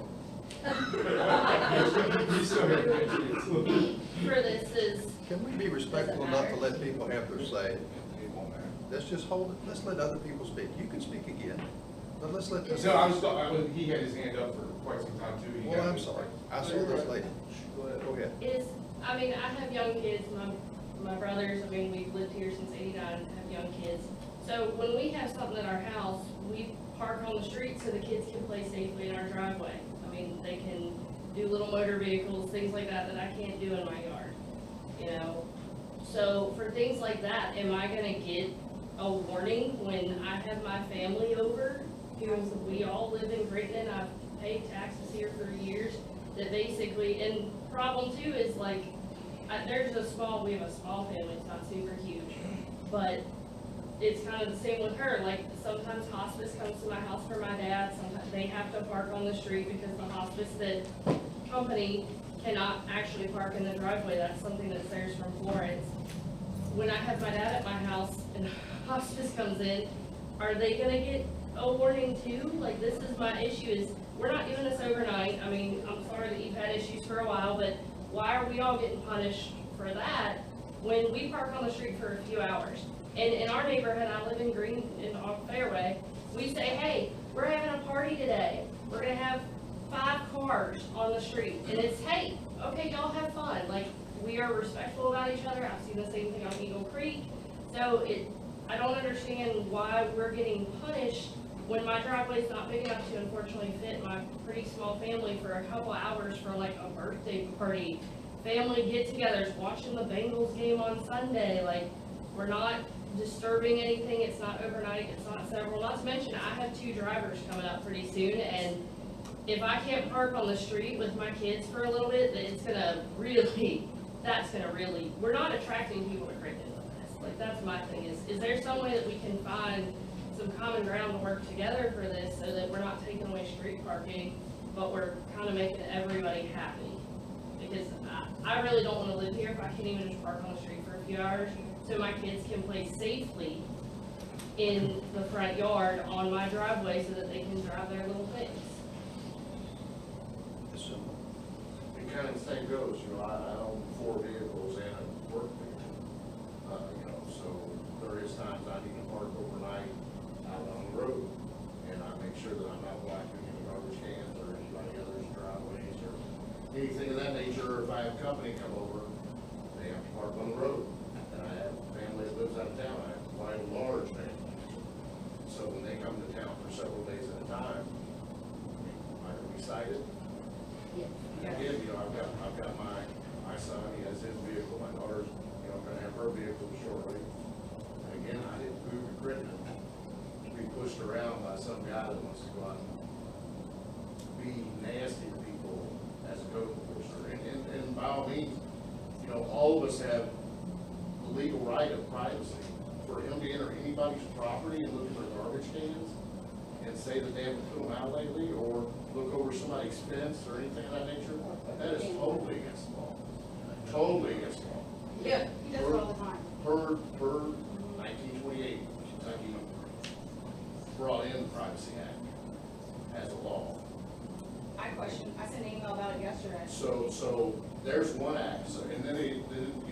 S16: For this is,
S2: Can we be respectful enough to let people have their say? Let's just hold it, let's let other people speak. You can speak again, but let's let this.
S11: So he had his hand up for quite some time too. He
S2: Well,
S11: got
S2: I'm
S11: his-
S2: sorry. I saw this lady. Go ahead.
S16: is, I mean, I have young kids, my brothers, I mean, we've lived here since '89, have young kids. So when we have something at our house, we park on the street so the kids can play safely in our driveway. I mean, they can do little motor vehicles, things like that I can't do in my yard, you know? So for things like that, am I gonna get a warning when I have my family over, who we all live in Crittenden, I've paid taxes here for years, that basically, and problem too is like, we have a small family, it's not super huge, but it's kind of the same with her, like, sometimes hospice comes to my house for my dad, sometimes they have to park on the street because the hospice company cannot actually park in the driveway, that's something that's theirs from Florence. When I have my dad at my house and hospice comes in, are they gonna get a warning too? Like, this is my issue, is we're not doing this overnight, I mean, I'm sorry that you've had issues for a while, but why are we all getting punished for that when we park on the street for a few hours? And in our neighborhood, I live in Green, off Fairway, we say, hey, we're having a party today, we're gonna have 5 cars on the street, and it's, hey, okay, y'all have fun, like, we are respectful about each other, I've seen the same thing on Eagle Creek, so I don't understand why we're getting punished when my driveway's not big enough to unfortunately fit my pretty small family for a couple hours for like a birthday party, family get-togethers, watching the Bengals game on Sunday, like, we're not disturbing anything, it's not overnight, it's not several, not to mention, I have 2 drivers coming up pretty soon, and if I can't park on the street with my kids for a little bit, it's gonna really, we're not attracting people to Crittenden with this, like, that's my thing, is there some way that we can find some common ground to work together for this, so that we're not taking away street parking, but we're kind of making everybody happy? Because I really don't want to live here if I can't even just park on the street for a few hours, so my kids can play safely in the front yard on my driveway so that they can drive their little things.
S3: It kind of the same goes, you know, I own 4 vehicles and a work vehicle. You know, so there is times I need to park overnight out on the road, and I make sure that I'm not blocking any garbage cans or anybody else's driveways or anything of that nature. Or if I have company come over, they have to park on the road. And I have family that lives out of town, I have quite a large family. So when they come to town for several days at a time, am I gonna be cited? Again, you know, I've got my son, he has his vehicle, my daughter's, you know, gonna have her vehicle shortly. And again, I didn't move to Crittenden to be pushed around by some guy that wants to go out and be nasty to people as a code enforcer. And by all means, you know, all of us have the legal right of privacy. For him to enter anybody's property and look at their garbage cans and say that they haven't put them out lately, or look over somebody's fence or anything of that nature, that is totally against the law. Totally against the law.
S10: Yeah, he does it all the time.
S3: Per 1928, Kentucky brought in the Privacy Act as a law.
S10: I sent an email about it yesterday.
S3: So there's one act, so, and then you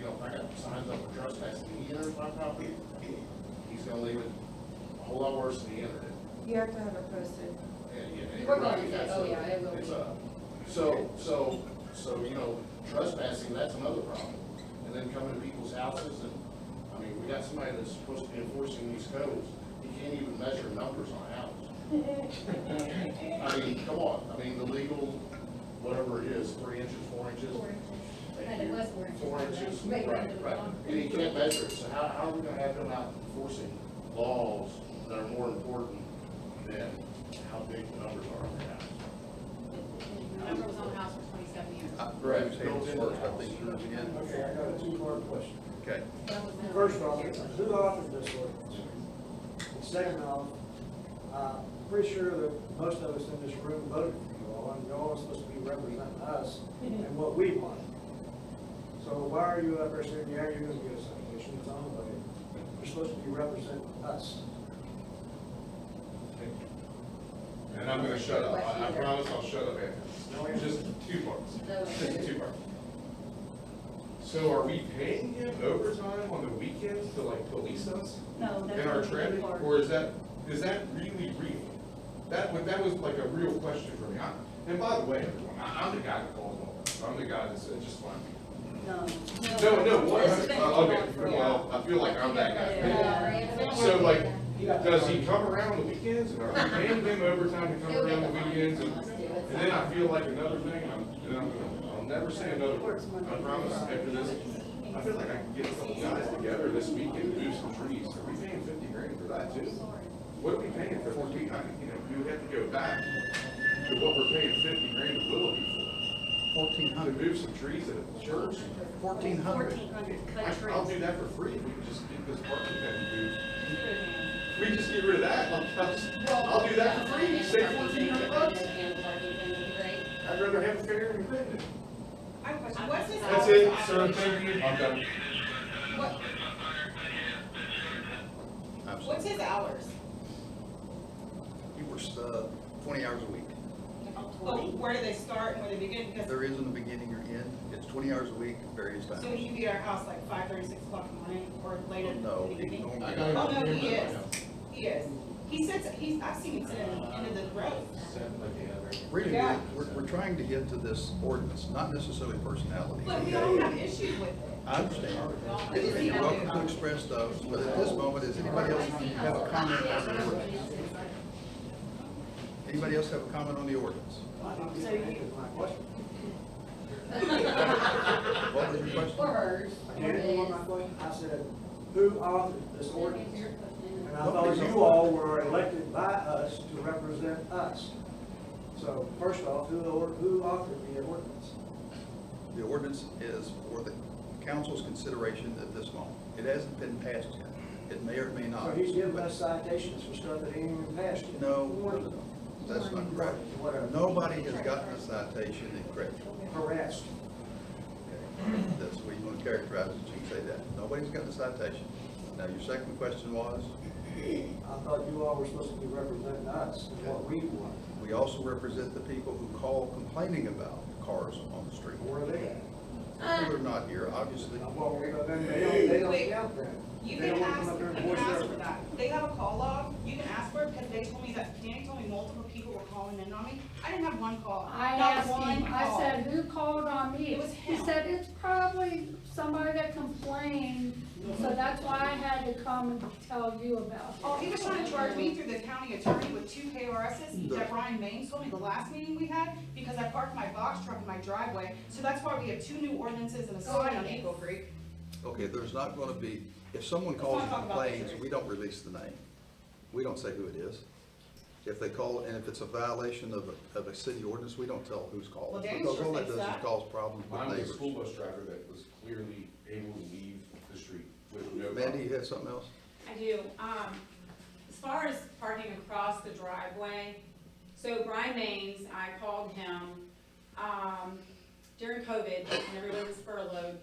S3: know, if I got signs up for trespassing, he enters my property, he's gonna leave it a whole lot worse than he entered it.
S12: You have to have it posted.
S3: And
S10: We're
S3: right,
S10: going to,
S3: absolutely.
S10: oh yeah, it will
S3: It's
S10: be.
S3: So, you know, trespassing, that's another problem. And then coming to people's houses and, I mean, we got somebody that's supposed to be enforcing these codes, he can't even measure numbers on a house. I mean, come on, I mean, the legal, whatever it is, 3 inches, 4 inches.
S10: 4 inches.
S3: Thank
S10: And it
S3: you.
S10: was 4 inches.
S3: 4 inches,
S10: Make it
S3: right,
S10: a little
S3: right.
S10: longer.
S3: And he can't measure it, so how are we gonna have him out enforcing laws that are more important than how big the numbers are on the house?
S10: The number was on the house for 27 years.
S3: Correct. Built into the house.
S14: Okay, I got a 2-part question.
S2: Okay.
S14: First off, who authored this ordinance? Second off, I'm pretty sure that most of us in this room voted for you all, and you all are supposed to be representing us and what we want. So why are you up there saying, yeah, you're gonna get a citation, it's on the way? You're supposed to be representing us.
S11: And I'm gonna shut up, I promise I'll shut up after this. Just 2 parts, just 2 parts. So are we paying him overtime on the weekends to like police us?
S6: No, that's
S11: In our
S6: not the
S11: traffic,
S6: part.
S11: or is that really real? That was like a real question for me. And by the way, everyone, I'm the guy that calls all this, I'm the guy that said, just find me. No, what,
S6: This has been going
S11: okay,
S6: on for a
S11: well,
S6: while.
S11: I feel like I'm that guy.
S6: Yeah.
S11: So like, does he come around the weekends, and are we paying him overtime to come around the weekends? And then I feel like another thing, I'll never say another word, I promise, after this. I feel like I can get a couple guys together this weekend to do some trees. Are we paying 50 grand for that too? What are we paying for 14? You know, we would have to go back to what we're paying 50 grand to Willoughby for.
S2: 1,400.
S11: To move some trees at the church.
S2: 1,400.
S6: 1,400 cut
S11: I'll
S6: trees.
S11: do that for free, if we can just get this parking that we moved. If we just get rid of that, I'll do that for free, save $1,400. I'd rather have a fair and rent.
S10: I have a question, what's his hours?
S11: That's it,
S10: of
S11: sir,
S10: operation?
S11: thank you. I'm done.
S10: What,
S2: I'm sorry.
S10: what's his hours?
S2: He works 20 hours a week.
S10: Well, where do they start and where they begin? Because,
S2: There isn't a beginning or end. It's 20 hours a week, various times.
S10: so he can be at our house like 5:30, 6 o'clock in the morning, or later in
S2: No,
S10: the
S2: he
S10: evening?
S2: normally.
S11: I got it.
S10: Oh, no, he is, he is. He sits, I've seen him sit at the end of the road.
S2: Really,
S10: Yeah.
S2: we're trying to get to this ordinance, not necessarily personality.
S10: But we all have issues with it.
S2: I understand. You're welcome to express those, but at this moment, does anybody else have a comment on the ordinance? Anybody else have a comment on the ordinance?
S14: So you. My question.
S2: What was your question?
S16: Or hers.
S14: I can't answer my question. I said, who authored this ordinance? And I thought
S2: Nobody's
S14: you all were elected by us to represent us. So first off, who authored the ordinance?
S2: The ordinance is for the council's consideration at this moment. It hasn't been passed yet. It may or may not.
S14: So he's giving us citations for stuff that ain't even passed yet.
S2: No, that's not correct.
S14: Whatever.
S2: Nobody has gotten a citation in credit.
S14: Harassed.
S2: Okay. That's the way you want to characterize it, you can say that. Nobody's gotten a citation. Now, your second question was?
S14: I thought you all were supposed to be representing us and what we want.
S2: We also represent the people who call complaining about cars on the street.
S14: Where are they at?
S2: Well, they're not here, obviously.
S14: Well, then they don't
S10: Wait.
S14: count then.
S10: You
S14: They
S10: can
S14: don't
S10: ask,
S14: come up
S10: you
S14: here and
S10: can
S14: voice
S10: ask
S14: their-
S10: for that. They have a call log, you can ask for it, because they told me that, Danny told me multiple people were calling in on me. I didn't have one call,
S8: I
S10: not
S8: asked
S10: one
S8: him, I
S10: call.
S8: said, who called on me?
S10: It was
S8: He
S10: him.
S8: said, it's probably somebody that complained, so that's why I had to come and tell you about it.
S10: Oh, he was trying to charge me through the county attorney with 2 KRSs that Brian Maines told me the last meeting we had, because I parked my box truck in my driveway. So that's why we have 2 new ordinances and a sign on Eagle Creek.
S2: Okay, there's not gonna be, if someone calls and
S10: talk about the
S2: complains,
S10: jury.
S2: we don't release the name. We don't say who it is. If they call, and if it's a violation of a city ordinance, we don't tell who's calling.
S10: Well, Danny
S2: Because
S10: sure
S2: all that
S10: thinks
S2: does is
S10: that.
S2: cause problems with
S11: Mine was a
S2: neighbors.
S11: school bus driver that was clearly able to leave the street with no
S2: Mandy,
S11: problem.
S2: you had something else?
S13: I do. As far as parking across the driveway, so Brian Maines, I called him, during COVID, when everybody was furloughed,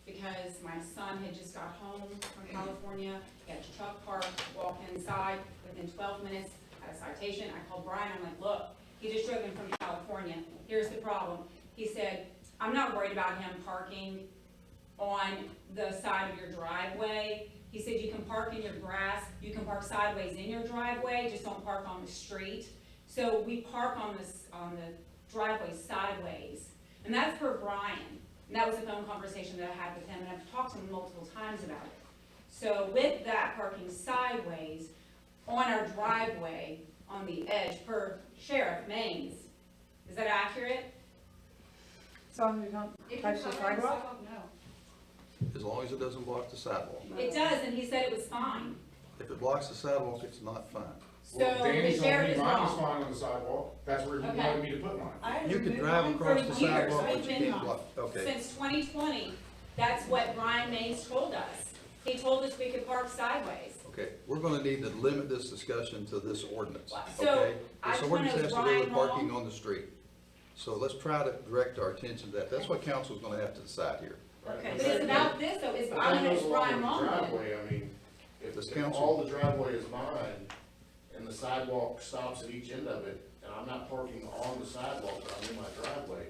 S13: because my son had just got home from California, he had his truck parked, walk inside, within 12 minutes, had a citation. I called Brian, I'm like, look, he just drove in from California, here's the problem. He said, I'm not worried about him parking on the side of your driveway. He said you can park in your grass, you can park sideways in your driveway, just don't park on the street. So we park on the driveway sideways, and that's for Brian. And that was a phone conversation that I had with him, and I've talked to him multiple times about it. So with that parking sideways on our driveway on the edge per Sheriff Maines, is that accurate?
S12: So long as you don't
S10: If
S12: touch
S10: you're
S12: the
S10: covering the
S12: sidewalk?
S10: sidewalk, no.
S2: As long as it doesn't block the sidewalk.
S13: It does, and he said it was fine.
S2: If it blocks the sidewalk, it's not fine.
S13: So
S11: Well,
S13: the
S11: Danny's
S13: sheriff
S11: on me,
S13: is
S11: mine was
S13: wrong.
S11: fine on the sidewalk, that's where he
S13: Okay.
S11: wanted me to put mine.
S10: I had
S2: You can
S10: removed
S2: drive
S10: mine
S2: across
S10: for
S2: the
S10: years.
S2: sidewalk,
S10: I've
S2: but you
S10: been
S2: can't
S10: on.
S2: block, okay.
S13: Since 2020, that's what Brian Maines told us. He told us we could park sideways.
S2: Okay, we're gonna need to limit this discussion to this ordinance,
S13: So,
S2: okay?
S13: I
S2: This
S13: just wanna
S2: ordinance
S13: know,
S2: has to do
S13: Brian
S2: with parking
S13: wrong?
S2: on the street. So let's try to direct our attention to that. That's what council's gonna have to decide here.
S13: Okay, but it's about this, though, is,
S11: But
S13: I
S11: that
S13: know
S11: goes
S13: it's
S11: along
S13: Brian
S11: with the
S13: wrong with it.
S11: driveway, I mean,
S2: This
S11: if
S2: council-
S11: all the driveway is mine, and the sidewalk stops at each end of it, and I'm not parking on the sidewalk, but I'm in my driveway,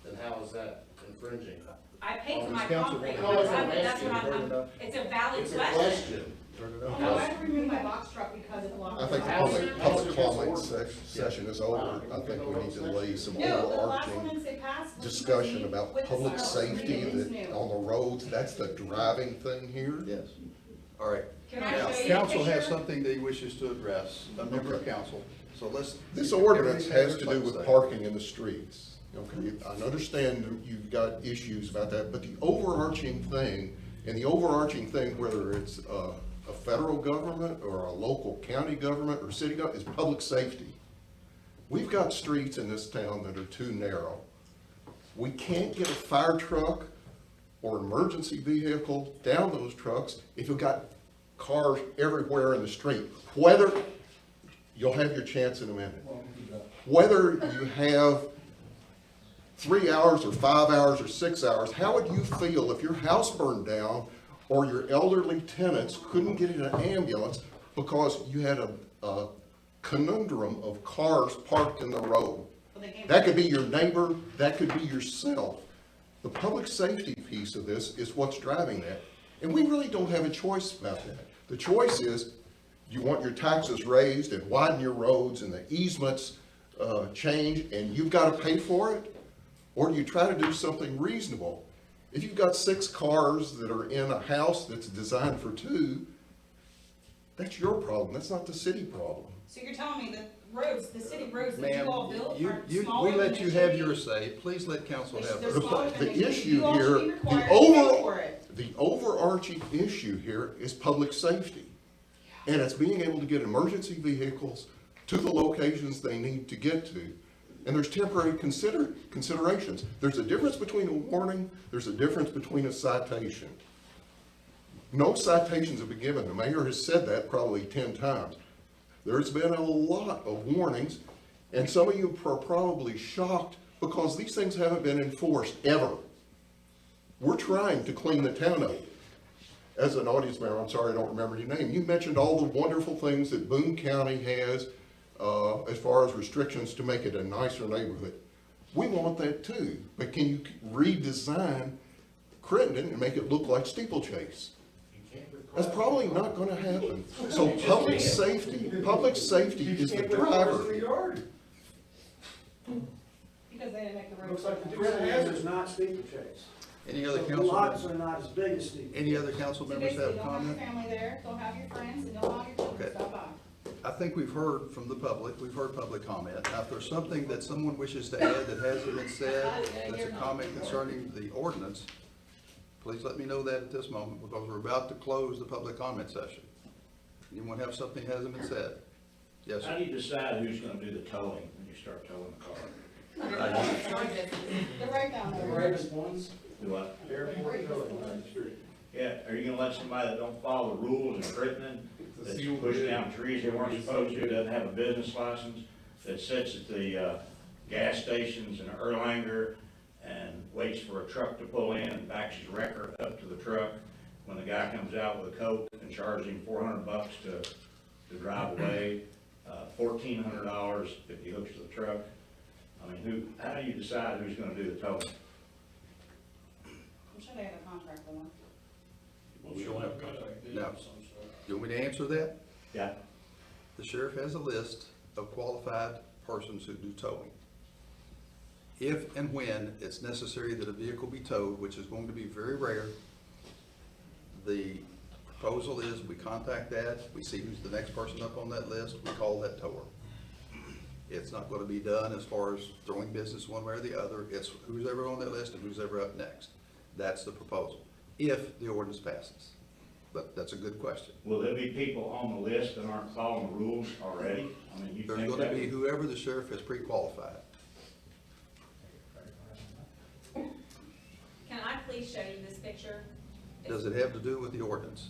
S11: then how is that infringing?
S13: I paid for
S2: Oh,
S13: my
S2: this council
S13: concrete,
S2: won't-
S13: my driveway, that's what
S2: Turn it
S13: I'm,
S2: up.
S13: it's a valid
S11: It's a
S13: question.
S11: question.
S2: Turn it
S10: No,
S2: up.
S10: I had to remove my box truck because it blocked.
S3: I think the public comment session is over. I think we need to lay some
S10: No, the last
S3: overarching
S10: ordinance they passed was
S3: discussion
S10: new
S3: about
S10: with the
S3: public
S10: sidewalk
S3: safety
S10: readings
S3: that,
S10: new.
S3: on the roads, that's the driving thing here.
S2: Yes. All right.
S13: Can I
S2: Now,
S13: show you a
S2: council has
S13: picture?
S2: something that he wishes to address, a member of council, so let's.
S3: This
S2: everybody
S3: ordinance
S2: say
S3: has
S2: their
S3: to do
S2: something
S3: with
S2: say.
S3: parking in the streets. Okay, I understand that you've got issues about that, but the overarching thing, whether it's a federal government or a local county government or city government, is public safety. We've got streets in this town that are too narrow. We can't get a fire truck or emergency vehicle down those trucks if you've got cars everywhere in the street. Whether, you'll have your chance in a minute. Whether you have 3 hours or 5 hours or 6 hours, how would you feel if your house burned down or your elderly tenants couldn't get in an ambulance because you had a conundrum of cars parked in the road? That could be your neighbor, that could be yourself. The public safety piece of this is what's driving that. And we really don't have a choice about that. The choice is, you want your taxes raised and widen your roads and the easements change and you've got to pay for it? Or do you try to do something reasonable? If you've got 6 cars that are in a house that's designed for 2, that's your problem, that's not the city problem.
S10: So you're telling me that roads, the city roads that
S2: Ma'am,
S10: you all built are
S2: we
S10: smaller than
S2: let
S10: they
S2: you
S10: should
S2: have
S10: be?
S2: your say, please let council have
S10: They're
S2: their
S10: smaller
S2: say.
S10: than they
S3: The
S10: should be.
S3: issue
S10: You all should
S3: here,
S10: be
S3: the
S10: required to pay for it.
S3: the overarching issue here is public safety. And it's being able to get emergency vehicles to the locations they need to get to. And there's temporary considerations. There's a difference between a warning, there's a difference between a citation. No citations have been given. The mayor has said that probably 10 times. There's been a lot of warnings, and some of you are probably shocked because these things haven't been enforced ever. We're trying to clean the town up. As an audience member, I'm sorry I don't remember your name, you mentioned all the wonderful things that Boone County has as far as restrictions to make it a nicer neighborhood. We want that too, but can you redesign Crittenden and make it look like Steeplechase? That's probably not gonna happen. So public safety is the driver.
S10: Because they didn't make the roads.
S14: Looks like the Crittenden is not steeplechase.
S2: Any other
S14: The lots
S2: council,
S14: are not as big as steeplechase.
S2: any other council
S10: So
S2: members
S10: basically,
S2: have
S10: you'll
S2: a
S10: have your
S2: comment?
S10: family there, you'll have your friends, and you'll have your children
S2: Okay.
S10: stop by.
S2: I think we've heard from the public, we've heard public comment. Now, if there's something that someone wishes to add that hasn't been said, that's a comment concerning the ordinance, please let me know that at this moment, because we're about to close the public comment session. Anyone have something that hasn't been said? Yes,
S17: How
S2: sir.
S17: do you decide who's gonna do the towing when you start towing the car?
S10: They're right down
S14: The
S10: there.
S14: bravest ones,
S17: Do what?
S14: airport building.
S17: Yeah, are you gonna let somebody that don't follow the rules in Crittenden, that's pushing down trees they weren't supposed to, doesn't have a business license, that sits at the, gas stations in Erlanger and waits for a truck to pull in and backs his wrecker up to the truck when the guy comes out with a Coke and charges him $400 to drive away, $1,400 if he hooks to the truck? I mean, how do you decide who's gonna do the towing?
S10: I'm sure they have a contract with them.
S15: We don't have a contract then,
S2: No.
S15: of some sort.
S2: You want me to answer that?
S17: Yeah.
S2: The sheriff has a list of qualified persons who do towing. If and when it's necessary that a vehicle be towed, which is going to be very rare, the proposal is we contact that, we see who's the next person up on that list, we call that tower. It's not gonna be done as far as throwing business one way or the other, it's who's ever on that list and who's ever up next. That's the proposal, if the ordinance passes. But that's a good question.
S17: Will there be people on the list that aren't following the rules already? I mean, you
S2: There's
S17: think
S2: gonna
S17: that
S2: be
S17: would-
S2: whoever the sheriff has pre-qualified.
S13: Can I please show you this picture?
S2: Does it have to do with the ordinance?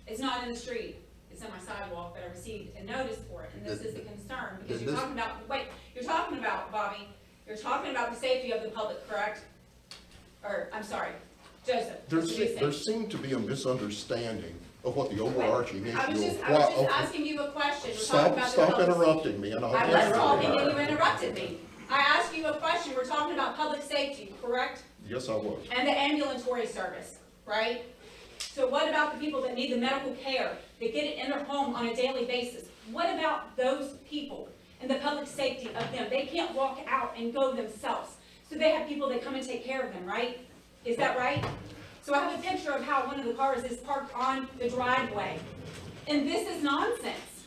S13: It's not in the street, it's on my sidewalk, but I received a notice for it, and this is a concern, because
S2: Did
S13: you're
S2: this-
S13: talking about, wait, you're talking about, Bobby, you're talking about the safety of the public, correct? Or, I'm sorry, Joseph.
S3: There
S13: what did you say?
S3: seemed to be a misunderstanding of what the overarching issue
S13: I was
S3: is.
S13: just asking you a question, we're talking
S3: Stop,
S13: about the
S3: stop
S13: public.
S3: interrupting me and I'll
S13: I
S3: get
S13: was talking and
S3: to
S13: you
S3: it.
S13: interrupted me. I asked you a question, we're talking about public safety, correct?
S3: Yes, I was.
S13: And the ambulatory service, right? So what about the people that need the medical care, that get it in their home on a daily basis? What about those people and the public safety of them? They can't walk out and go themselves. So they have people that come and take care of them, right? Is that right? So I have a picture of how one of the cars is parked on the driveway. And this is nonsense.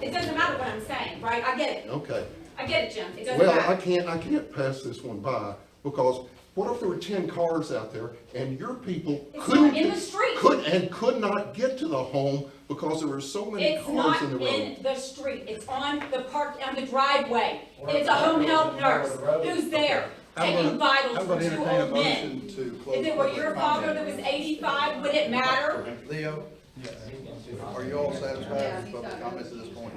S13: It doesn't matter what I'm saying, right? I get it.
S3: Okay.
S13: I get it, Jim. It doesn't
S3: Well,
S13: matter.
S3: I can't pass this one by because What if there were 10 cars out there and your people
S13: It's
S3: couldn't?
S13: not in the street.
S3: Could not get to the home because there were so many
S13: It's not
S3: cars in the road?
S13: in the street, it's on the park, on the driveway. It's a home health nurse who's there taking vitals
S2: I'm
S13: for
S2: gonna
S13: 2
S2: entertain a
S13: old men.
S2: motion to close.
S13: If it were your
S2: public
S13: father
S2: comment.
S13: that was 85, would it matter?
S2: Leo, are you all satisfied with public comments at this point?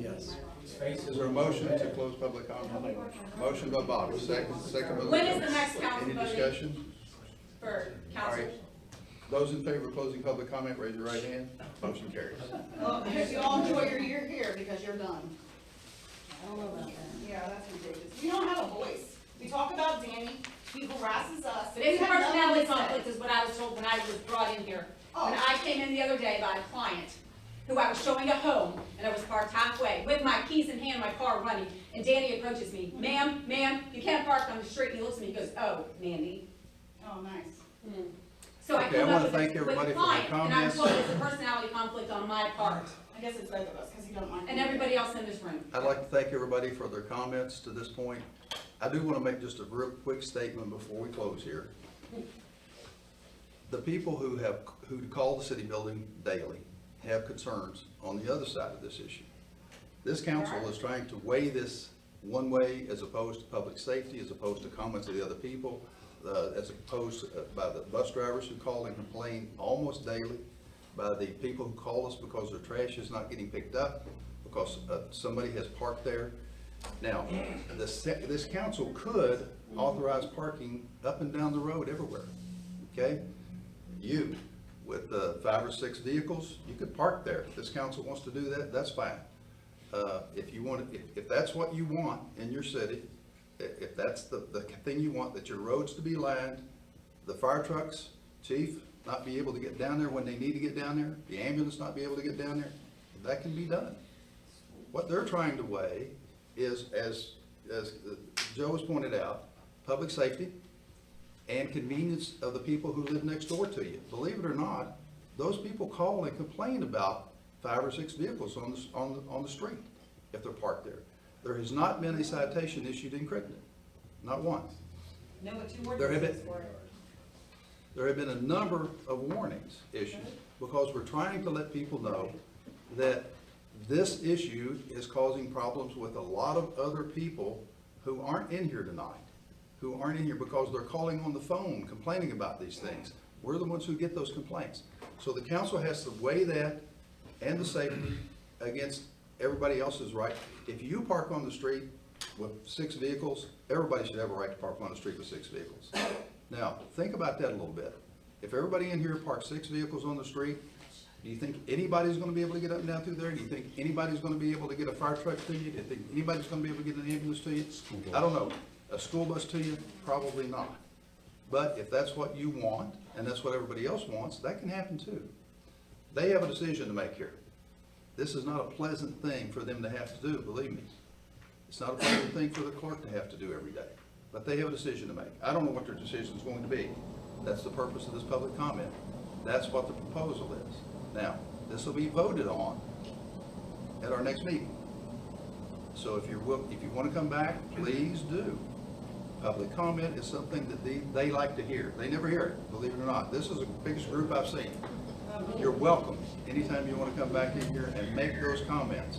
S2: Yes. Is there a motion to close public comment? Motion by Bob, second by.
S13: When is the next council
S2: Any
S13: voting?
S2: discussion?
S13: For
S2: All
S13: council?
S2: right. Those in favor of closing public comment, raise your right hand. Motion carries.
S10: Well, I hope you all enjoy your year here because you're done.
S6: I don't know about that.
S10: Yeah, that's ridiculous. We don't have a voice. We talk about Danny, he harasses us.
S13: But it's a
S10: We have nothing
S13: personality
S10: to say.
S13: conflict is what I was told when I was brought in here. When
S10: Oh.
S13: I came in the other day by a client who I was showing a home, and I was parked halfway with my keys in hand, my car running, and Danny approaches me, ma'am, you can't park on the street, and he looks at me, he goes, oh, Mandy.
S10: Oh, nice.
S13: So I
S2: Okay, I
S13: come
S2: wanna
S13: up with
S2: thank
S13: a
S2: everybody for their
S13: client, and I'm
S2: comments.
S13: told it's a personality conflict on my part,
S10: I guess it's both of us, because you don't mind.
S13: and everybody else in this room.
S2: I'd like to thank everybody for their comments to this point. I do want to make just a real quick statement before we close here. The people who call the city building daily have concerns on the other side of this issue. This council is trying to weigh this one way as opposed to public safety, as opposed to comments of the other people, as opposed to, by the bus drivers who call and complain almost daily, by the people who call us because their trash is not getting picked up, because somebody has parked there. Now, this council could authorize parking up and down the road everywhere, okay? You, with 5 or 6 vehicles, you could park there. If this council wants to do that, that's fine. If you want, if that's what you want in your city, if that's the thing you want, that your roads to be lined, the fire trucks, chief, not be able to get down there when they need to get down there, the ambulance not be able to get down there, that can be done. What they're trying to weigh is, as Joe has pointed out, public safety and convenience of the people who live next door to you. Believe it or not, those people call and complain about 5 or 6 vehicles on the street if they're parked there. There has not been a citation issued in Crittenden, not one.
S10: No, but 2
S2: There have
S10: ordinances
S2: been-
S10: for it.
S2: There have been a number of warnings issued because we're trying to let people know that this issue is causing problems with a lot of other people who aren't in here tonight, who aren't in here because they're calling on the phone complaining about these things. We're the ones who get those complaints. So the council has to weigh that and the safety against everybody else's right. If you park on the street with 6 vehicles, everybody should have a right to park on the street with 6 vehicles. Now, think about that a little bit. If everybody in here parks 6 vehicles on the street, do you think anybody's gonna be able to get up and down through there? Do you think anybody's gonna be able to get a fire truck to you? Do you think anybody's gonna be able to get an ambulance to you? I don't know. A school bus to you? Probably not. But if that's what you want, and that's what everybody else wants, that can happen too. They have a decision to make here. This is not a pleasant thing for them to have to do, believe me. It's not a pleasant thing for the clerk to have to do every day, but they have a decision to make. I don't know what their decision is going to be. That's the purpose of this public comment. That's what the proposal is. Now, this will be voted on at our next meeting. So if you want to come back, please do. Public comment is something that they like to hear. They never hear it, believe it or not. This is the biggest group I've seen. You're welcome anytime you want to come back in here and make those comments.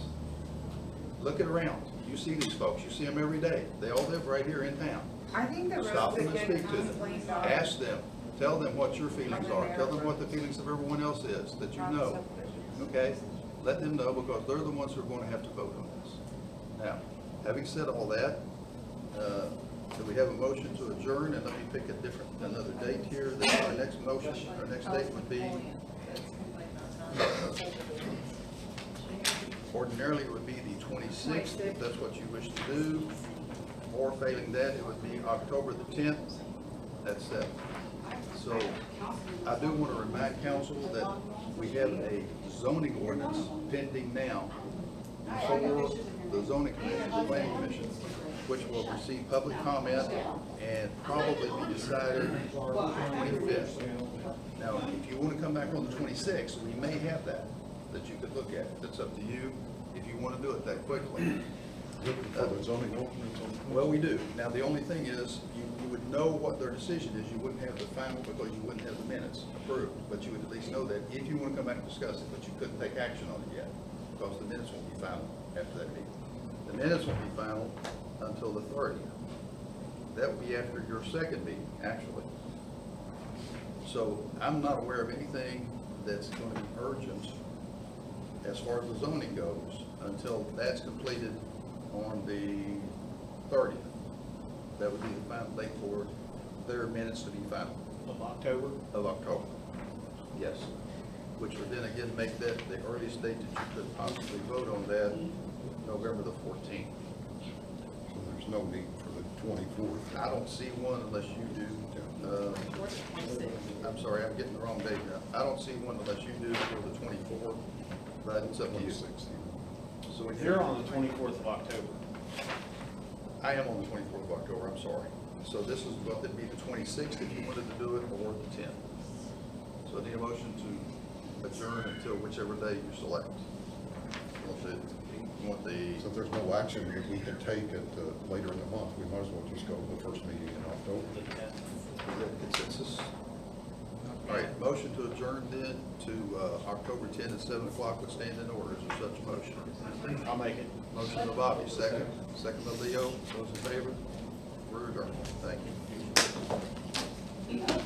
S2: Look it around. You see these folks. You see them every day. They all live right here in town.
S12: I think the
S2: Stop
S12: roads
S2: them
S12: have
S2: and
S12: been
S2: speak to them.
S12: explained on.
S2: Ask them. Tell them what your feelings are. Tell them what the feelings of everyone else is that you know. Okay? Let them know because they're the ones who are going to have to vote on this. Now, having said all that, do we have a motion to adjourn? And let me pick another date here. Our next motion, our next date would be, ordinarily it would be the 26th, if that's what you wish to do. Or failing that, it would be October the 10th at 7. So I do want to remind council that we have a zoning ordinance pending now before the zoning commission, the planning commission, which will receive public comment and probably be decided on the 25th. Now, if you want to come back on the 26th, we may have that you could look at. It's up to you if you want to do it that quickly.
S3: Looking for the zoning ordinance on.
S2: Well, we do. Now, the only thing is, you would know what their decision is. You wouldn't have the final because you wouldn't have the minutes approved. But you would at least know that if you want to come back and discuss it, but you couldn't take action on it yet because the minutes won't be final after that meeting. The minutes won't be final until the 30th. That will be after your second meeting, actually. So I'm not aware of anything that's going to be urgent as far as the zoning goes until that's completed on the 30th. That would be the final date for their minutes to be final.
S4: Of October?
S2: Of October, yes. Which would then again make that the earliest date that you could possibly vote on that, November the 14th.
S3: So there's no need for the 24th.
S2: I don't see one unless you do. I'm sorry, I'm getting the wrong date now. I don't see one unless you do for the 24th, but it's up to you.
S3: 26th.
S2: So we
S4: You're on the 24th of October.
S2: I am on the 24th of October, I'm sorry. So this is, well, it'd be the 26th if you wanted to do it, or the 10th. So I need a motion to adjourn until whichever day you select. You want the,
S3: So if there's no action that we can take at, later in the month, we might as well just go to the first meeting in October.
S2: consensus? All right, motion to adjourn then to October 10 at 7 o'clock would stand in order. Is there such a motion?
S4: I'll make it.
S2: Motion by Bobby, second. Second by Leo. Those in favor? We're adjourned. Thank you.